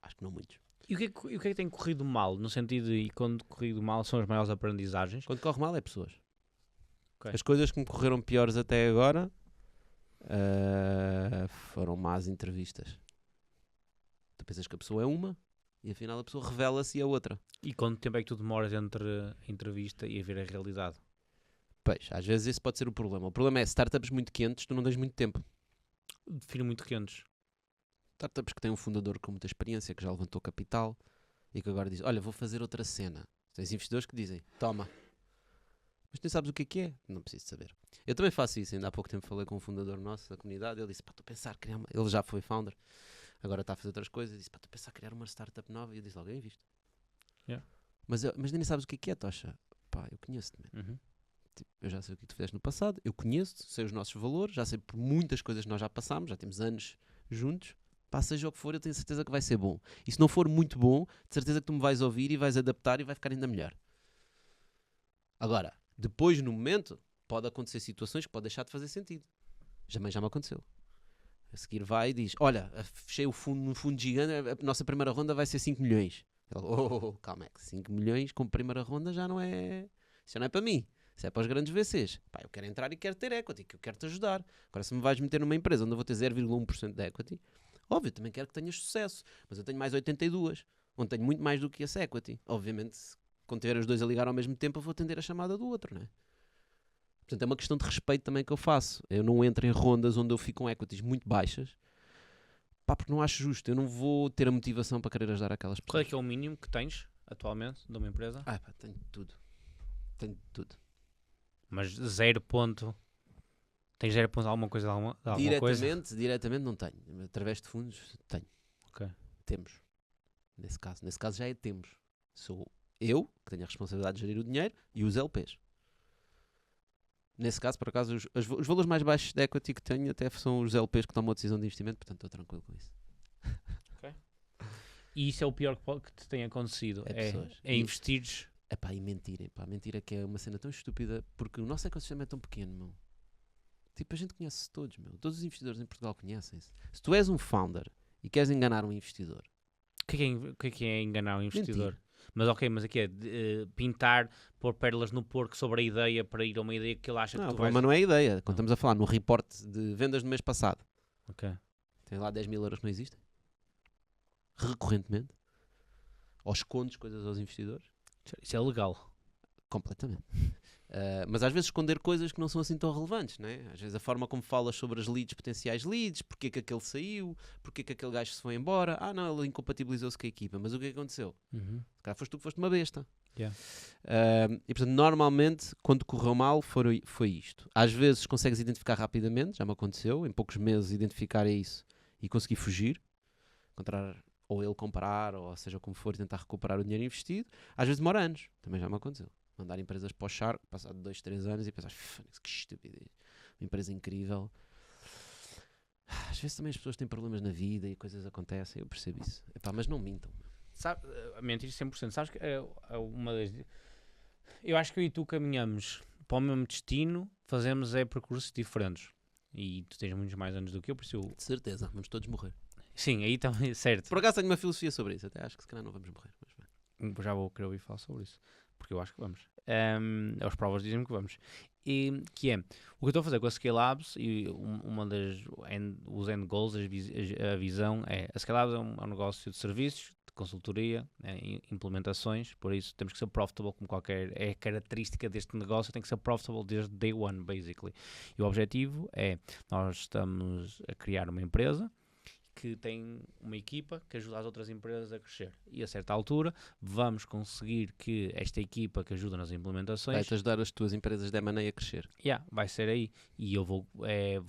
A: Acho que não muitos.
B: E o que é que tem corrido mal? No sentido de, quando corrido mal, são as maiores aprendizagens?
A: Quando corre mal é pessoas.
B: Okay.
A: As coisas que me correram piores até agora foram más entrevistas. Tu pensas que a pessoa é uma e afinal a pessoa revela-se a outra.
B: E quanto tempo é que tu demoras entre a entrevista e a ver a realidade?
A: Pois, às vezes esse pode ser o problema. O problema é startups muito quentes, tu não tens muito tempo.
B: Defino muito quentes.
A: Startups que têm um fundador com muita experiência, que já levantou capital e que agora diz: olha, vou fazer outra cena. Tens investidores que dizem: toma. Mas tu nem sabes o que é? Não preciso saber. Eu também faço isso. Ainda há pouco tempo falei com um fundador nosso da comunidade. Ele disse: estou a pensar criar uma... Ele já foi founder, agora está a fazer outras coisas. Ele disse: estou a pensar criar uma startup nova. E eu disse logo: eu invisto.
B: Yeah.
A: Mas nem sabes o que é, Tocha. Eu conheço-te, man. Eu já sei o que tu fizeste no passado. Eu conheço-te, sei os nossos valores. Já sei por muitas coisas que nós já passámos. Já temos anos juntos. Seja o que for, eu tenho certeza que vai ser bom. E se não for muito bom, de certeza que tu me vais ouvir e vais adaptar e vai ficar ainda melhor. Agora, depois, no momento, pode acontecer situações que podem deixar de fazer sentido. Já me aconteceu. A seguir vai e diz: olha, fechei um fundo gigante, a nossa primeira ronda vai ser 5 milhões. Ele: calma, é que 5 milhões como primeira ronda já não é... Isso já não é para mim. Isso é para os grandes VCs. Eu quero entrar e quero ter equity, que eu quero te ajudar. Agora, se me vais meter numa empresa onde eu vou ter 0,1% de equity, óbvio, também quero que tenhas sucesso. Mas eu tenho mais 82, onde tenho muito mais do que esse equity. Obviamente, quando tiver os dois a ligar ao mesmo tempo, eu vou atender a chamada do outro, não é? Portanto, é uma questão de respeito também que eu faço. Eu não entro em rondas onde eu fico com equities muito baixas, porque não acho justo. Eu não vou ter a motivação para querer ajudar aquelas pessoas.
B: Qual é que é o mínimo que tens atualmente de uma empresa?
A: Pá, tenho de tudo. Tenho de tudo.
B: Mas 0 ponto... Tens 0 pontos alguma coisa de alguma coisa?
A: Diretamente não tenho. Através de fundos, tenho.
B: Ok.
A: Temos. Nesse caso já é temos. Sou eu, que tenho a responsabilidade de gerir o dinheiro, e os LPs. Nesse caso, por acaso, os valores mais baixos de equity que tenho até são os LPs que tomam a decisão de investimento, portanto estou tranquilo com isso.
B: E isso é o pior que te tem acontecido.
A: Pessoas.
B: É investires...
A: Epá, e mentirem. Pá, mentira que é uma cena tão estúpida, porque o nosso ecossistema é tão pequeno, meu. Tipo, a gente conhece todos, meu. Todos os investidores em Portugal conhecem-se. Se tu és um founder e queres enganar um investidor...
B: O que é enganar um investidor?
A: Mentir.
B: Mas aqui é pintar, pôr pérolas no porco sobre a ideia para ir a uma ideia que ele acha
A: Não,
B: que
A: o
B: tu vais...
A: problema não é a ideia. Quando estamos a falar no reporte de vendas do mês passado,
B: Ok.
A: tem lá 10 mil euros que não existem. Recorrentemente. Ou escondes coisas aos investidores.
B: Isso é legal.
A: Completamente. Mas às vezes esconder coisas que não são assim tão relevantes, não é? Às vezes a forma como falas sobre as leads, potenciais leads, porque é que aquele saiu, porque é que aquele gajo se foi embora. Ah não, ele incompatibilizou-se com a equipa, mas o que é que aconteceu? Se calhar foste tu que foste uma besta.
B: Yeah.
A: E portanto, normalmente, quando correu mal, foi isto. Às vezes consegues identificar rapidamente, já me aconteceu, em poucos meses identificar isso e conseguir fugir, encontrar ou ele comprar, ou seja como for, tentar recuperar o dinheiro investido. Às vezes demora anos, também já me aconteceu. Mandar empresas para o charco, passado 2, 3 anos e pensar, que estupidez, uma empresa incrível. Às vezes também as pessoas têm problemas na vida e coisas acontecem, eu percebo isso. Epá, mas não mintam.
B: Sabe, mentir 100%. Sabes que é uma das... Eu acho que eu e tu caminhamos para o mesmo destino, fazemos percursos diferentes. E tu tens muitos mais anos do que eu, por isso eu...
A: De certeza, vamos todos morrer.
B: Sim, aí também, certo.
A: Por acaso tenho uma filosofia sobre isso, até acho que se calhar não vamos morrer. Mas
B: Já vou querer ouvir falar sobre isso, porque eu acho que vamos. As provas dizem-me que vamos. E que é, o que eu estou a fazer com a Scale Labs, e os end goals, a visão é, a Scale Labs é um negócio de serviços, de consultoria, implementações, por isso temos que ser profitable como é a característica deste negócio, tem que ser profitable desde day one, basically. E o objetivo é, nós estamos a criar uma empresa, que tem uma equipa que ajuda as outras empresas a crescer. E a certa altura vamos conseguir que esta equipa que ajuda nas implementações...
A: vai-te ajudar as tuas empresas de M&A a crescer.
B: Vai ser aí. E eu vou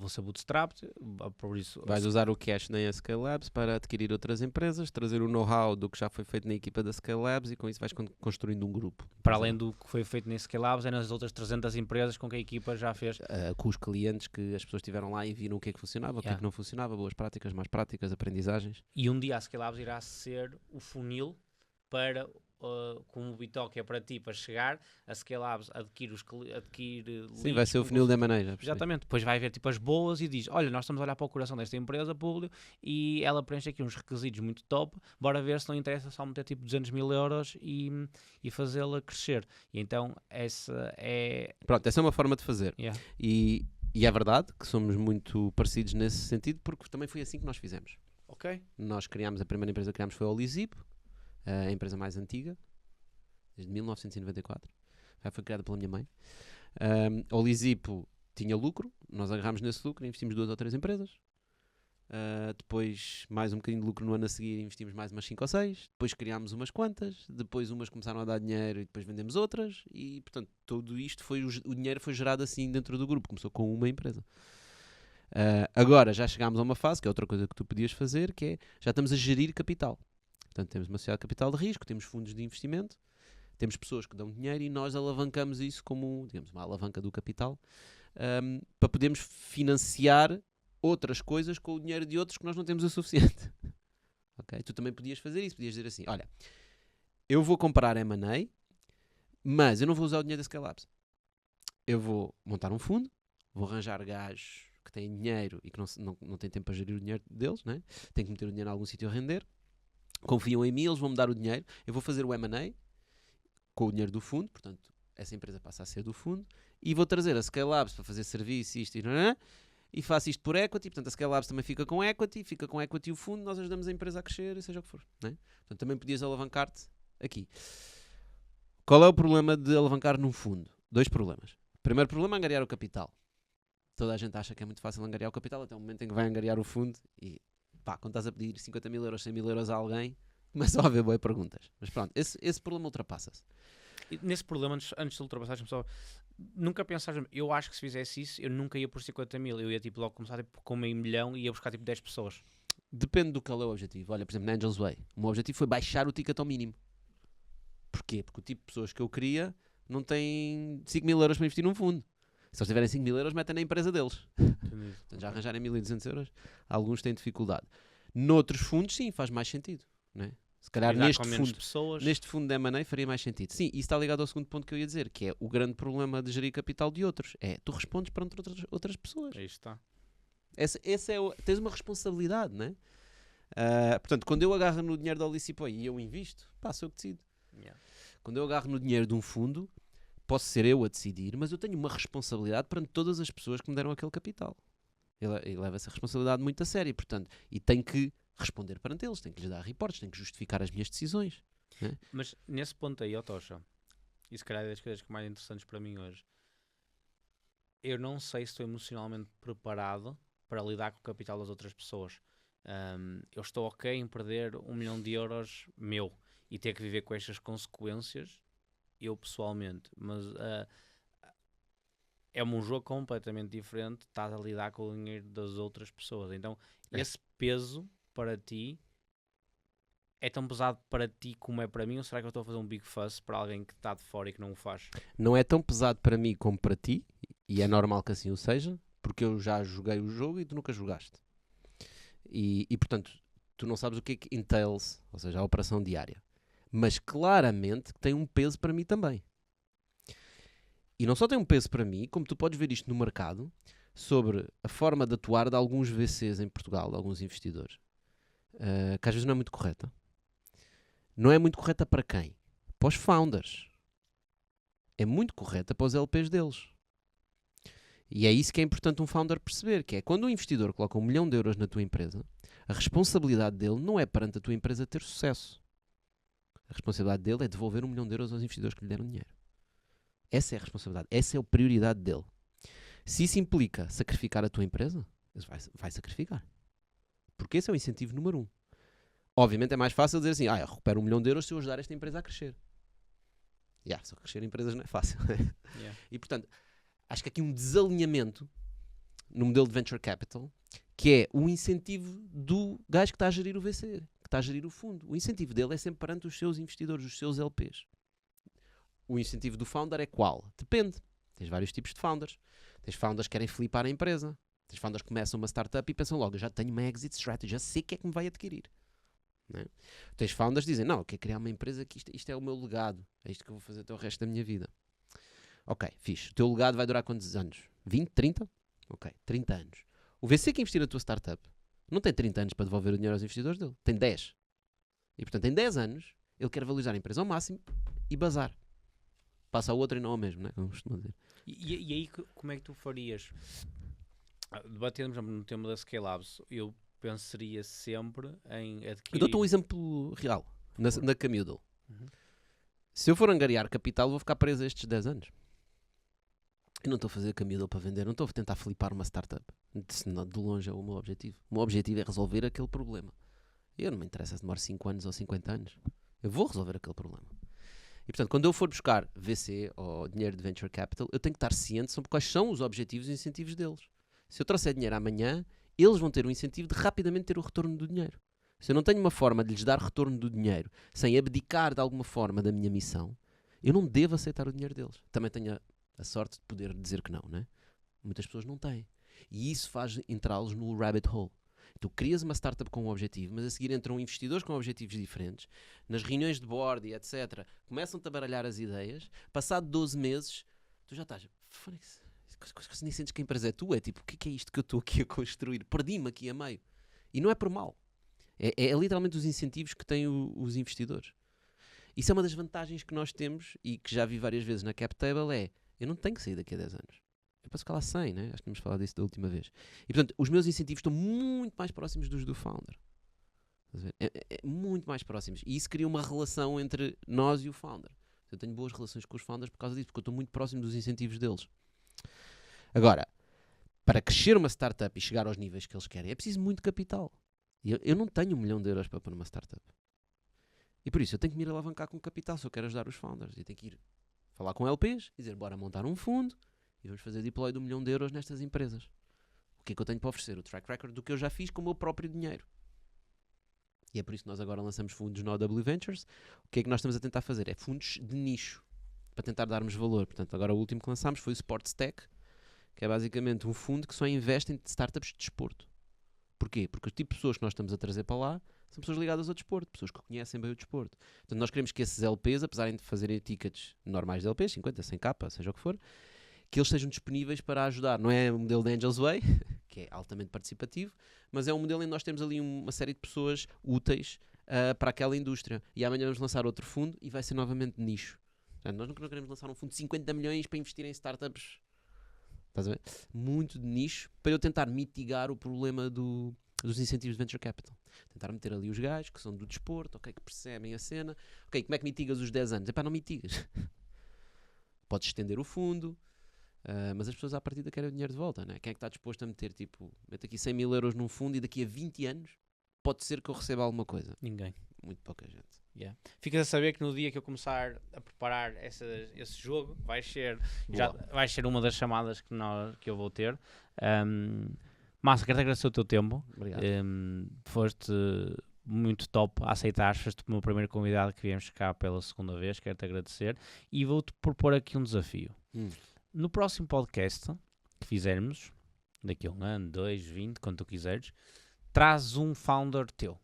B: ser bootstrapped, por isso...
A: Vais usar o cash na Scale Labs para adquirir outras empresas, trazer o know-how do que já foi feito na equipa da Scale Labs e com isso vais construindo um grupo.
B: Para além do que foi feito na Scale Labs, é nas outras 300 empresas com que a equipa já fez.
A: Com os clientes que as pessoas estiveram lá e viram o que é que funcionava, o que é que não funcionava, boas práticas, más práticas, aprendizagens.
B: E um dia a Scale Labs irá ser o funil para, como o Bitoque é para ti, para chegar, a Scale Labs adquire
A: sim, vai ser o funil da maneira.
B: Exatamente, depois vai ver tipo as boas e diz, olha, nós estamos a olhar para o coração desta empresa, Públio, e ela preenche aqui uns requisitos muito top, bora ver se não interessa só meter tipo 200 mil euros e fazê-la crescer. E então essa é...
A: Pronto, essa é uma forma de fazer.
B: Yeah.
A: E é verdade que somos muito parecidos nesse sentido, porque também foi assim que nós fizemos.
B: Ok.
A: Nós criámos, a primeira empresa que criámos foi a Olizip, a empresa mais antiga, desde 1994. Já foi criada pela minha mãe. A Olizip tinha lucro, nós agarrámos nesse lucro e investimos 2 ou 3 empresas. Depois, mais um bocadinho de lucro no ano a seguir, investimos mais umas 5 ou 6. Depois criámos umas quantas. Depois umas começaram a dar dinheiro e depois vendemos outras. E, portanto, tudo isto o dinheiro foi gerado assim dentro do grupo. Começou com uma empresa. Agora já chegámos a uma fase, que é outra coisa que tu podias fazer, que é, já estamos a gerir capital. Portanto, temos uma sociedade de capital de risco, temos fundos de investimento, temos pessoas que dão dinheiro e nós alavancamos isso como, digamos, uma alavanca do capital, para podermos financiar outras coisas com o dinheiro de outros que nós não temos o suficiente. Okay? Tu também podias fazer isso, podias dizer assim, olha, eu vou comprar M&A, mas eu não vou usar o dinheiro da Scale Labs. Eu vou montar um fundo, vou arranjar gajos que têm dinheiro e que não têm tempo para gerir o dinheiro deles, né? Têm que meter o dinheiro em algum sítio a render, confiam em mim, eles vão me dar o dinheiro, eu vou fazer o M&A com o dinheiro do fundo, portanto, essa empresa passa a ser do fundo, e vou trazer a Scale Labs para fazer serviço, isto e faço isto por equity, portanto a Scale Labs também fica com equity o fundo, nós ajudamos a empresa a crescer, seja o que for, né? Portanto, também podias alavancar-te aqui. Qual é o problema de alavancar num fundo? 2 problemas. Primeiro problema é angariar o capital. Toda a gente acha que é muito fácil angariar o capital até o momento em que vai angariar o fundo e pá, quando estás a pedir 50 mil euros, 100 mil euros a alguém, Começam a haver boas perguntas. Mas pronto, esse problema ultrapassa-se.
B: E nesse problema, antes de ultrapassar, só nunca pensaste, eu acho que se fizesse isso, eu nunca ia por 50 mil, eu ia tipo logo começar tipo, com meio milhão e ia buscar tipo 10 pessoas.
A: Depende do qual é o objetivo. Olha, por exemplo, na Angels Way, o meu objetivo foi baixar o ticket ao mínimo. Porquê? Porque o tipo de pessoas que eu queria não tem 5 mil euros para investir num fundo. Se eles tiverem 5 mil euros, metem na empresa deles. Portanto, já arranjarem 1.200 euros, alguns têm dificuldade. Noutros fundos, sim, faz mais sentido. Né? Se calhar neste fundo de M&A faria mais sentido. Sim, isso está ligado ao segundo ponto que eu ia dizer, que é o grande problema de gerir capital de outros. É, tu respondes perante outras pessoas.
B: Aí está.
A: Tens uma responsabilidade, não é? Portanto, quando eu agarro no dinheiro da Licipoi e eu invisto, sou eu que decido.
B: Yeah.
A: Quando eu agarro no dinheiro de um fundo, posso ser eu a decidir, mas eu tenho uma responsabilidade perante todas as pessoas que me deram aquele capital. Ele leva essa responsabilidade muito a sério, portanto, e tenho que responder perante eles, tenho que lhes dar reportes, tenho que justificar as minhas decisões. Né?
B: Mas nesse ponto aí, Tocha, e se calhar é das coisas que mais interessantes para mim hoje, eu não sei se estou emocionalmente preparado para lidar com o capital das outras pessoas. Eu estou ok em perder 1 milhão de euros meu e ter que viver com estas consequências, eu pessoalmente, mas é um jogo completamente diferente, estás a lidar com o dinheiro das outras pessoas, então esse peso para ti é tão pesado para ti como é para mim, ou será que eu estou a fazer um big fuss para alguém que está de fora e que não o faz?
A: Não é tão pesado para mim como para ti, e é normal que assim o seja, porque eu já joguei o jogo e tu nunca jogaste. E portanto, tu não sabes o que é que entails, ou seja, a operação diária. Mas claramente tem um peso para mim também. E não só tem um peso para mim, como tu podes ver isto no mercado, sobre a forma de atuar de alguns VCs em Portugal, de alguns investidores, que às vezes não é muito correta. Não é muito correta para quem? Para os founders. É muito correta para os LPs deles. E é isso que é importante um founder perceber, que é quando um investidor coloca 1 milhão de euros na tua empresa, a responsabilidade dele não é perante a tua empresa ter sucesso. A responsabilidade dele é devolver 1 milhão de euros aos investidores que lhe deram dinheiro. Essa é a responsabilidade, essa é a prioridade dele. Se isso implica sacrificar a tua empresa, vai sacrificar. Porque esse é o incentivo número 1. Obviamente é mais fácil dizer assim, eu recupero 1 milhão de euros se eu ajudar esta empresa a crescer. Só crescer empresas não é fácil. E portanto, acho que há aqui um desalinhamento no modelo de venture capital, que é o incentivo do gajo que está a gerir o VC, que está a gerir o fundo. O incentivo dele é sempre perante os seus investidores, os seus LPs. O incentivo do founder é qual? Depende. Tens vários tipos de founders. Tens founders que querem flipar a empresa. Tens founders que começam uma startup e pensam logo, eu já tenho uma exit strategy, já sei o que é que me vai adquirir. Não é? Tens founders que dizem, não, eu quero criar uma empresa que isto é o meu legado. É isto que eu vou fazer até o resto da minha vida. Ok, fixe. O teu legado vai durar quantos anos? 20? 30? Ok, 30 anos. O VC que investir na tua startup não tem 30 anos para devolver o dinheiro aos investidores dele. Tem 10. E portanto, em 10 anos, ele quer valorizar a empresa ao máximo e bazar. Passa ao outro e não ao mesmo, né? Como costuma dizer.
B: E aí, como é que tu farias? Debatendo, por exemplo, no tema da Scale-Labs, eu pensaria sempre em adquirir...
A: Eu dou-te um exemplo real, na Camudel. Se eu for angariar capital, vou ficar preso a estes 10 anos. Eu não estou a fazer Camudel para vender, não estou a tentar flipar uma startup. De longe é o meu objetivo. O meu objetivo é resolver aquele problema. Eu não me interessa se demora 5 anos ou 50 anos. Eu vou resolver aquele problema. E portanto, quando eu for buscar VC ou dinheiro de Venture Capital, eu tenho que estar ciente sobre quais são os objetivos e incentivos deles. Se eu trouxer dinheiro amanhã, eles vão ter um incentivo de rapidamente ter o retorno do dinheiro. Se eu não tenho uma forma de lhes dar retorno do dinheiro sem abdicar de alguma forma da minha missão, eu não devo aceitar o dinheiro deles. Também tenho a sorte de poder dizer que não, né? Muitas pessoas não têm. E isso faz entrá-los no rabbit hole. Tu crias uma startup com um objetivo, mas a seguir entram investidores com objetivos diferentes, nas reuniões de board e etc. Começam-te a baralhar as ideias, passado 12 meses, tu já estás, nem sentes que a empresa é tua, é tipo, o que é isto que eu estou aqui a construir? Perdi-me aqui a meio. E não é por mal. É literalmente os incentivos que têm os investidores. Isso é uma das vantagens que nós temos e que já vi várias vezes na CapTable, eu não tenho que sair daqui a 10 anos. Eu posso ficar lá 100, né? Acho que tínhamos falado disso da última vez. E portanto, os meus incentivos estão muito mais próximos dos do founder. Muito mais próximos. E isso cria uma relação entre nós e o founder. Eu tenho boas relações com os founders por causa disso, porque eu estou muito próximo dos incentivos deles. Agora, para crescer uma startup e chegar aos níveis que eles querem, é preciso muito capital. Eu não tenho 1 milhão de euros para pôr numa startup. E por isso eu tenho que me ir alavancar com capital se eu quero ajudar os founders. E tenho que ir falar com LPs e dizer, bora montar um fundo e vamos fazer deploy de 1 milhão de euros nestas empresas. O que é que eu tenho para oferecer? O track record do que eu já fiz com o meu próprio dinheiro. E é por isso que nós agora lançamos fundos no OW Ventures. O que é que nós estamos a tentar fazer? É fundos de nicho, para tentar darmos valor. Portanto, agora o último que lançámos foi o Sports Tech, que é basicamente um fundo que só investe em startups de desporto. Porquê? Porque o tipo de pessoas que nós estamos a trazer para lá são pessoas ligadas ao desporto, pessoas que conhecem bem o desporto. Portanto, nós queremos que esses LPs, apesar de fazerem tickets normais de LPs, 50, 100k, seja o que for, que eles sejam disponíveis para ajudar. Não é o modelo da Angels Way, que é altamente participativo, mas é um modelo em que nós temos ali uma série de pessoas úteis para aquela indústria. E amanhã vamos lançar outro fundo e vai ser novamente nicho. Portanto, nós não queremos lançar um fundo de 50 milhões para investir em startups, estás a ver? Muito de nicho, para eu tentar mitigar o problema dos incentivos de venture capital. Tentar meter ali os gajos que são do desporto, ok, que percebem a cena. Ok, como é que mitigas os 10 anos? Epá, não mitigas. Podes estender o fundo, mas as pessoas à partida querem o dinheiro de volta, né? Quem é que está disposto a meter, tipo, mete aqui 100 mil euros num fundo e daqui a 20 anos pode ser que eu receba alguma coisa?
B: Ninguém.
A: Muito pouca gente.
B: Yeah. Ficas a saber que no dia que eu começar a preparar esse jogo, vai ser uma das chamadas que eu vou ter. Massa, quero-te agradecer o teu tempo.
A: Obrigado.
B: Foste muito top a aceitar, foste o meu primeiro convidado que viemos cá pela segunda vez, quero-te agradecer. E vou-te propor aqui um desafio. No próximo podcast que fizermos, daqui a 1 ano, 2, 20, quando tu quiseres, traz um founder teu.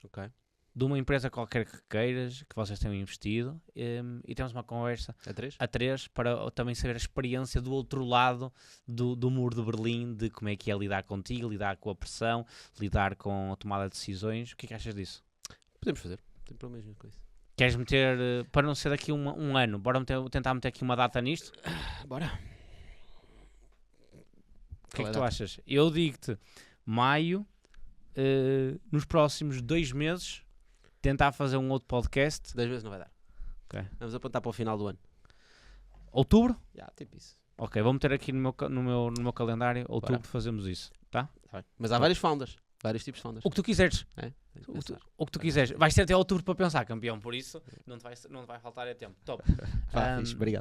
A: Ok.
B: De uma empresa qualquer que queiras, que vocês tenham investido, e temos uma conversa
A: A 3
B: para também saber a experiência do outro lado do muro de Berlim, de como é que é lidar contigo, lidar com a pressão, lidar com a tomada de decisões. O que é que achas disso?
A: Podemos fazer. Não tem problema nenhum com isso.
B: Queres meter, para não ser daqui um ano, bora tentar meter aqui uma data nisto?
A: Bora.
B: O que é que tu achas? Eu digo-te, maio, nos próximos 2 meses, tentar fazer um outro podcast.
A: 10 vezes não vai dar.
B: Okay.
A: Vamos apontar para o final do ano.
B: Outubro?
A: Tipo isso.
B: Ok, vou meter aqui no meu calendário, outubro, fazemos isso, tá?
A: Tá bem. Mas há vários founders. Vários tipos de founders.
B: O que tu quiseres. O que tu quiseres. Vais ter até outubro para pensar, campeão, por isso não te vai faltar tempo. Top.
A: Fixe, obrigado.